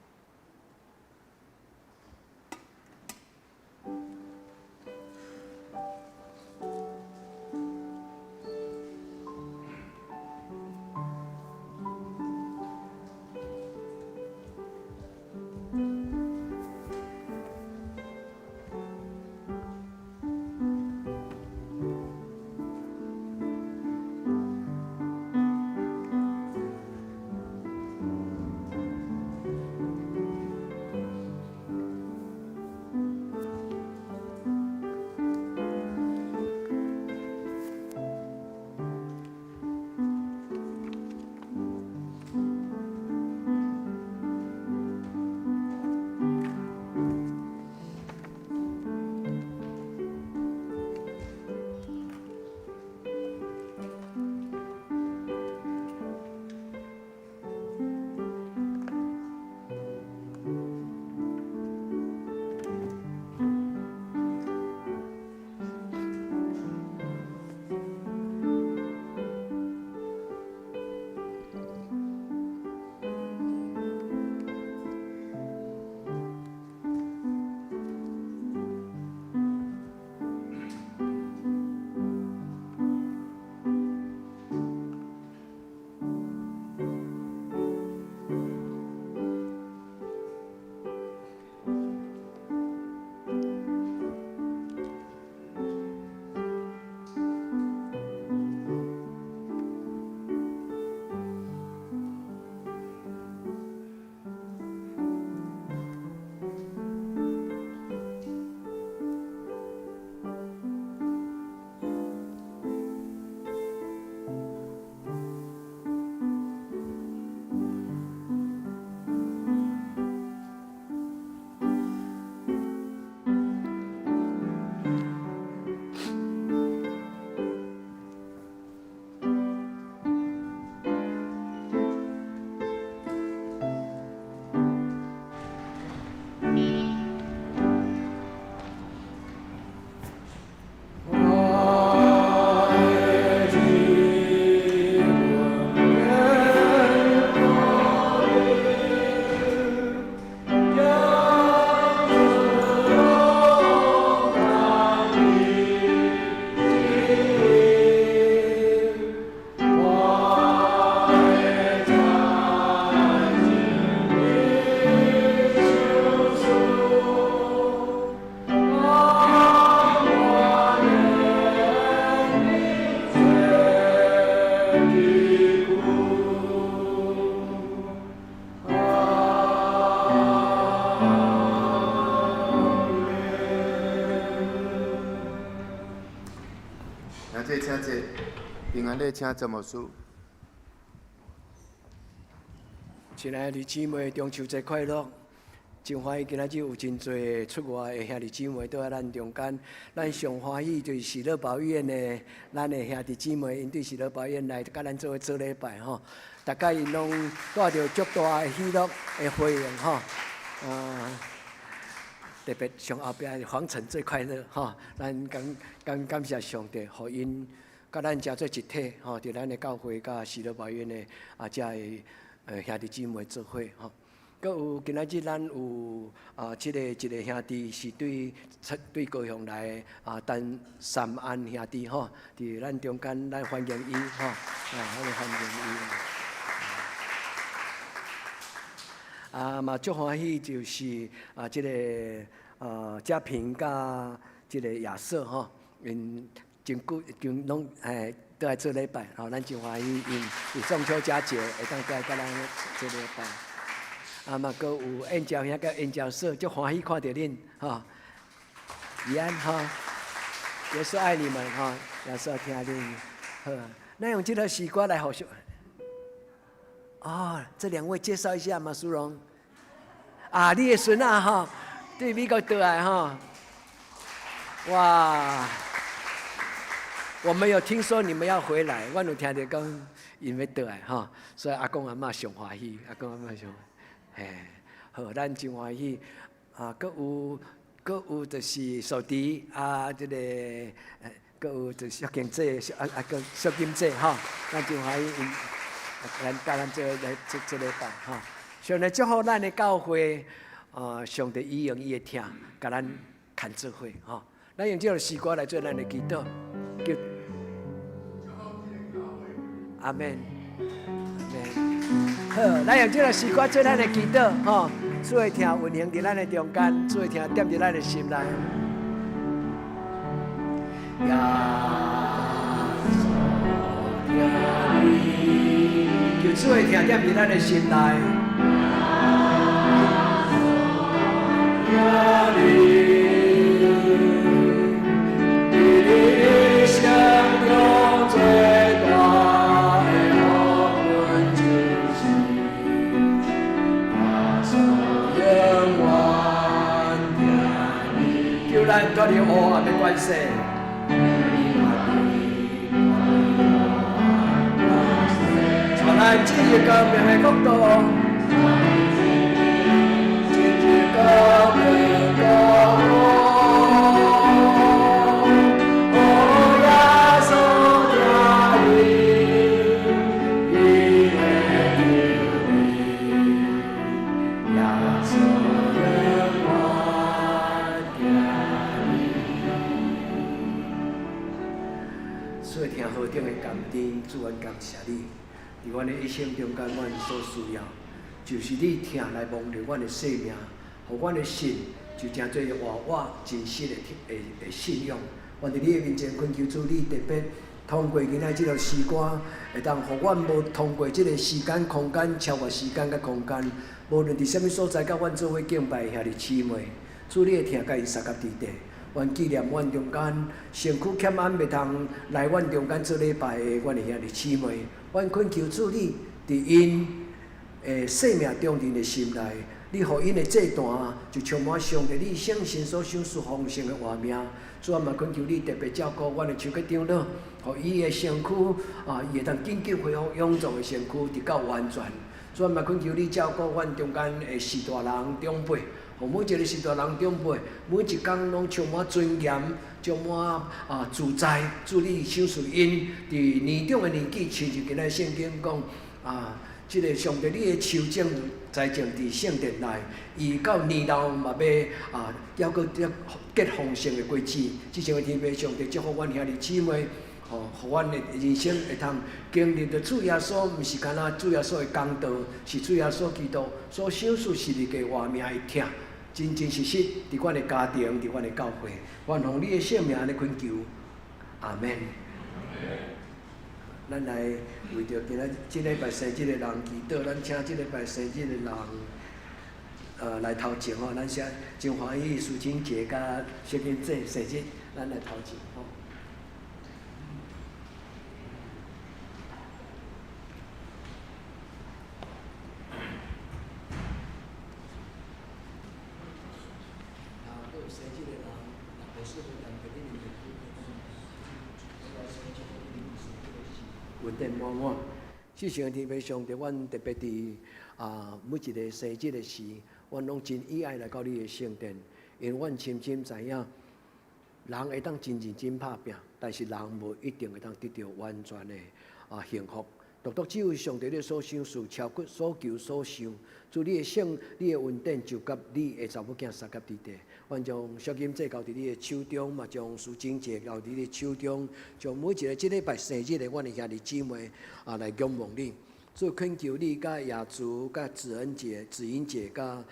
[SPEAKER 4] 请坐，平安礼请怎么书？
[SPEAKER 1] 亲爱的姊妹，中秋节快乐！真欢喜今仔日有真侪出外的兄弟姊妹都在咱中间，咱上欢喜就是喜乐保院的咱的兄弟姊妹，因对喜乐保院来甲咱做做礼拜吼，大家因拢带着足大的喜乐的回应吼，特别上后壁的黄晨最快乐吼，咱感谢上帝，互因甲咱加做一体吼，伫咱的教会甲喜乐保院的遮的兄弟姊妹做伙吼。阁有今仔日咱有一个兄弟是对高雄来陈三安兄弟吼，伫咱中间咱欢迎伊吼，咱欢迎伊。嘛足欢喜就是即个嘉平甲即个亚瑟吼，因真久拢都来做礼拜，吼，咱真欢喜因中秋佳节会当过来甲咱做礼拜。嘛，阁有燕娇兄甲燕娇嫂，足欢喜看到恁吼，宜安吼，也是爱你们吼，也是听恁好。那用这个时光来好说。这两位介绍一下嘛，苏荣。你的孙啊哈，对美国倒来哈，哇！我们有听说你们要回来，我有听到讲因要倒来哈，所以阿公阿嬷上欢喜，阿公阿嬷上。好，咱真欢喜阁有就是扫地即个阁有就是小金姐个小金姐吼，咱真欢喜因咱带咱做来做礼拜吼。上帝祝福咱的教会上帝伊用伊的听，甲咱牵做伙吼。咱用这个诗歌来做咱的祈祷，叫阿门，阿门。好，咱用这个时光做咱的祈祷，吼，主会听运行伫咱的中间，主会听踮伫咱的心内。求主会听踮伫咱的心内。咱多啲和谐嘅關係，從咱今日革命嘅角度，今日革命角度，耶穌家裏，因為你，耶穌。听好听的感恩，主，阮感谢你，伫阮的一生中间，阮所需要，就是你听来蒙着阮的生命，互阮的心就真做活我真实的信仰。阮伫你的面前恳求主，你特别通过今仔这个时光，会当互阮无通过这个时间空间超越时间甲空间，无论伫什么所在，甲阮做伙敬拜兄弟姊妹，主你会听甲因三甲伫地。阮纪念阮中间身躯欠安袂通来阮中间做礼拜的阮的兄弟姊妹，阮恳求主你伫因生命中人的心内，你互因的这段就充满上帝你圣神所赏赐丰盛的画面。主，阮嘛恳求你特别照顾阮的手脚长老，互伊的身躯伊会当紧急恢复臃肿的身躯直到完全。主，阮嘛恳求你照顾阮中间的士大人长辈。互每一个士大人长辈，每一工拢充满尊严，充满自在。主，你赏赐因伫年长的年纪，亲像今仔圣经讲即个上帝你的手种栽种伫圣殿内，伊到年老嘛要还佫结丰盛的果子。即种的天父上帝祝福阮兄弟姊妹。互阮的人生会通经历着主耶稣，毋是干那主耶稣的公道，是主耶稣基督所赏赐是你嘅活命会听，真真实实伫阮的家庭，伫阮的教会，愿奉你的圣名来恳求，阿门。咱来为着今仔即礼拜生日的人祈祷，咱请即礼拜生日的人。来头前吼，咱先真欢喜苏清姐甲薛金姐生日，咱来头前吼。稳定满满，四圣天父上帝，阮特别伫每一个生日的时，阮拢真意爱来到你的圣殿，因为阮深深知影，人会当真认真拍拼，但是人无一定会当得到完全的幸福。独独只有上帝你所想事，超过所求所想。主你的圣，你的恩典就甲你的查某囝三甲伫地。阮将小金姐交伫你的手中，嘛将苏金姐交伫你的手中，将每一个即礼拜生日的阮的兄弟姊妹来仰望你。所以恳求你，甲亚祖、甲子恩姐、子英姐、甲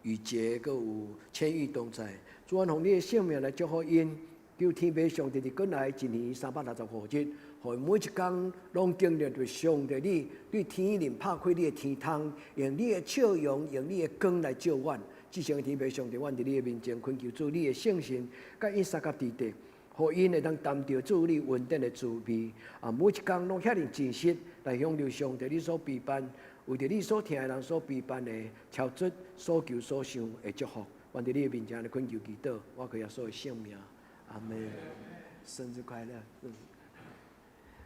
[SPEAKER 1] 雨杰，阁有千玉同在。主，阮用你的性命来祝福因，求天父上帝伫过来1年365日。互每一天拢经历着上帝你对天灵拍开你的天窗，用你的笑容，用你的光来照阮。至圣天父上帝，阮伫你的面前恳求主你的圣神，甲因三甲伫地，互因会当担着主你稳定的滋味。每一天拢遐尼真实来享受上帝你所陪伴，为着你所听的人所陪伴的，超出所求所想的祝福。阮伫你的面前来恳求祈祷，我靠耶稣的圣名，阿门。生日快乐！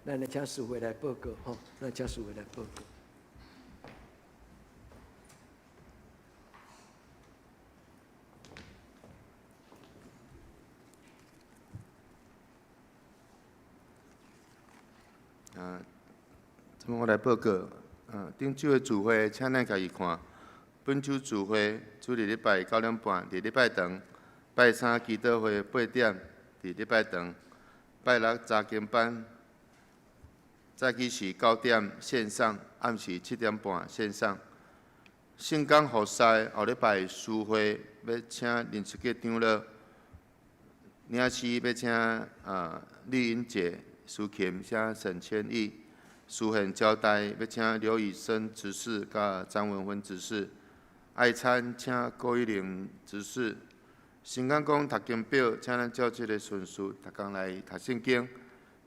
[SPEAKER 1] 咱来请师父来报告，吼，咱请师父来报告。
[SPEAKER 4] 这么我来报告。顶周的聚会，请咱家己看。本周聚会，主日礼拜9点半，伫礼拜堂；拜三祈祷会8点，伫礼拜堂；拜六查经班。早起是9点线上，暗时7点半线上。圣港复赛后礼拜诗会要请林书记长老，领诗要请丽英姐、苏琴写沈千义，书献交代要请刘以生执事甲张文芬执事，爱餐请郭玉玲执事。圣港讲读经表，请咱照这个顺序，逐工来读圣经。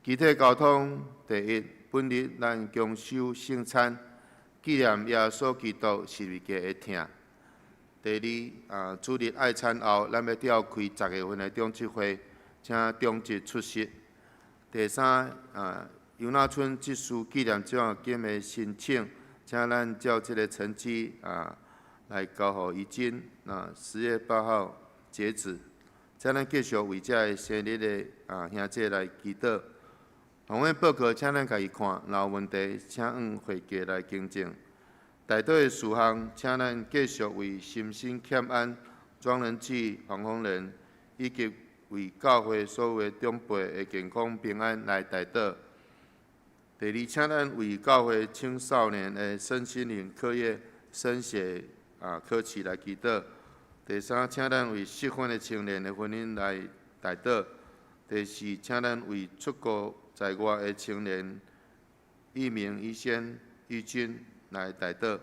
[SPEAKER 4] 集体交通第一。本日咱共修圣餐，纪念耶稣基督十字架的疼。第二，主日爱餐后，咱要召开10月份的中职会，请中职出席。第三，杨那村技术纪念奖金的申请，请咱照这个成绩来交予遗金。10月8号截止，请咱继续为这个生日的兄弟来祈祷。同样报告，请咱家己看，若有问题，请按会计来更正。内底的事项，请咱继续为心心欠安、庄人记、黄丰人，以及为教会所有的长辈的健康平安来代祷。第二，请咱为教会青少年的身心灵课业升学考试来祈祷。第三，请咱为适婚的青年的婚姻来代祷。第四，请咱为出国在外的青年一鸣、一先、一军来代祷。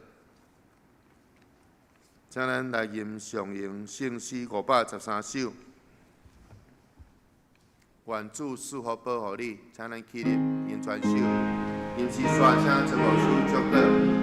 [SPEAKER 4] 请咱来吟上吟圣诗513首，愿主赐福保护你。请咱起立吟全首，吟诗刷声这部首祝祷。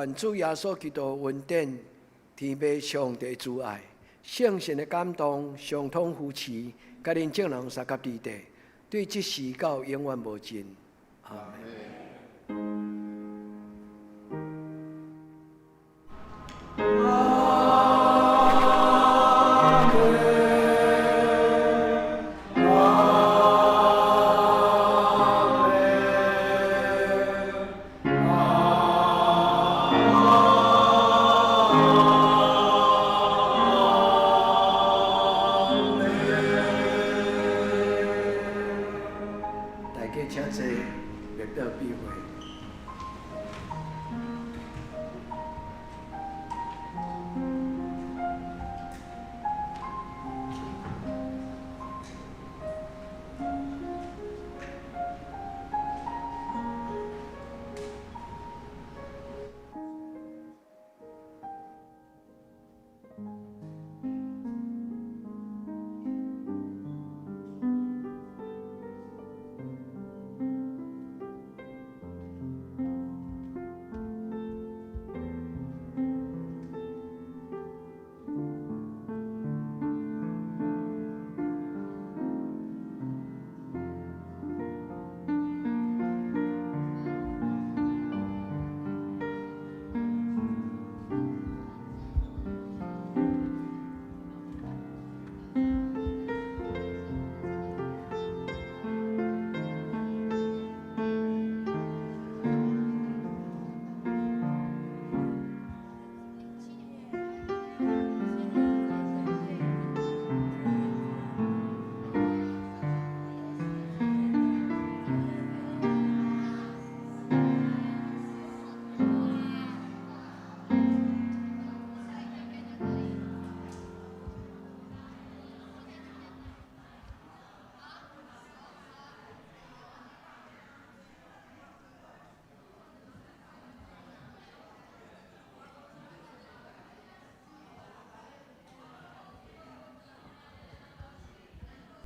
[SPEAKER 4] 愿主耶稣基督恩典、天父上帝主爱、圣神的感动，相通扶持，甲恁众人三甲伫地，对即时到永远无尽。阿门。
[SPEAKER 1] 得必回。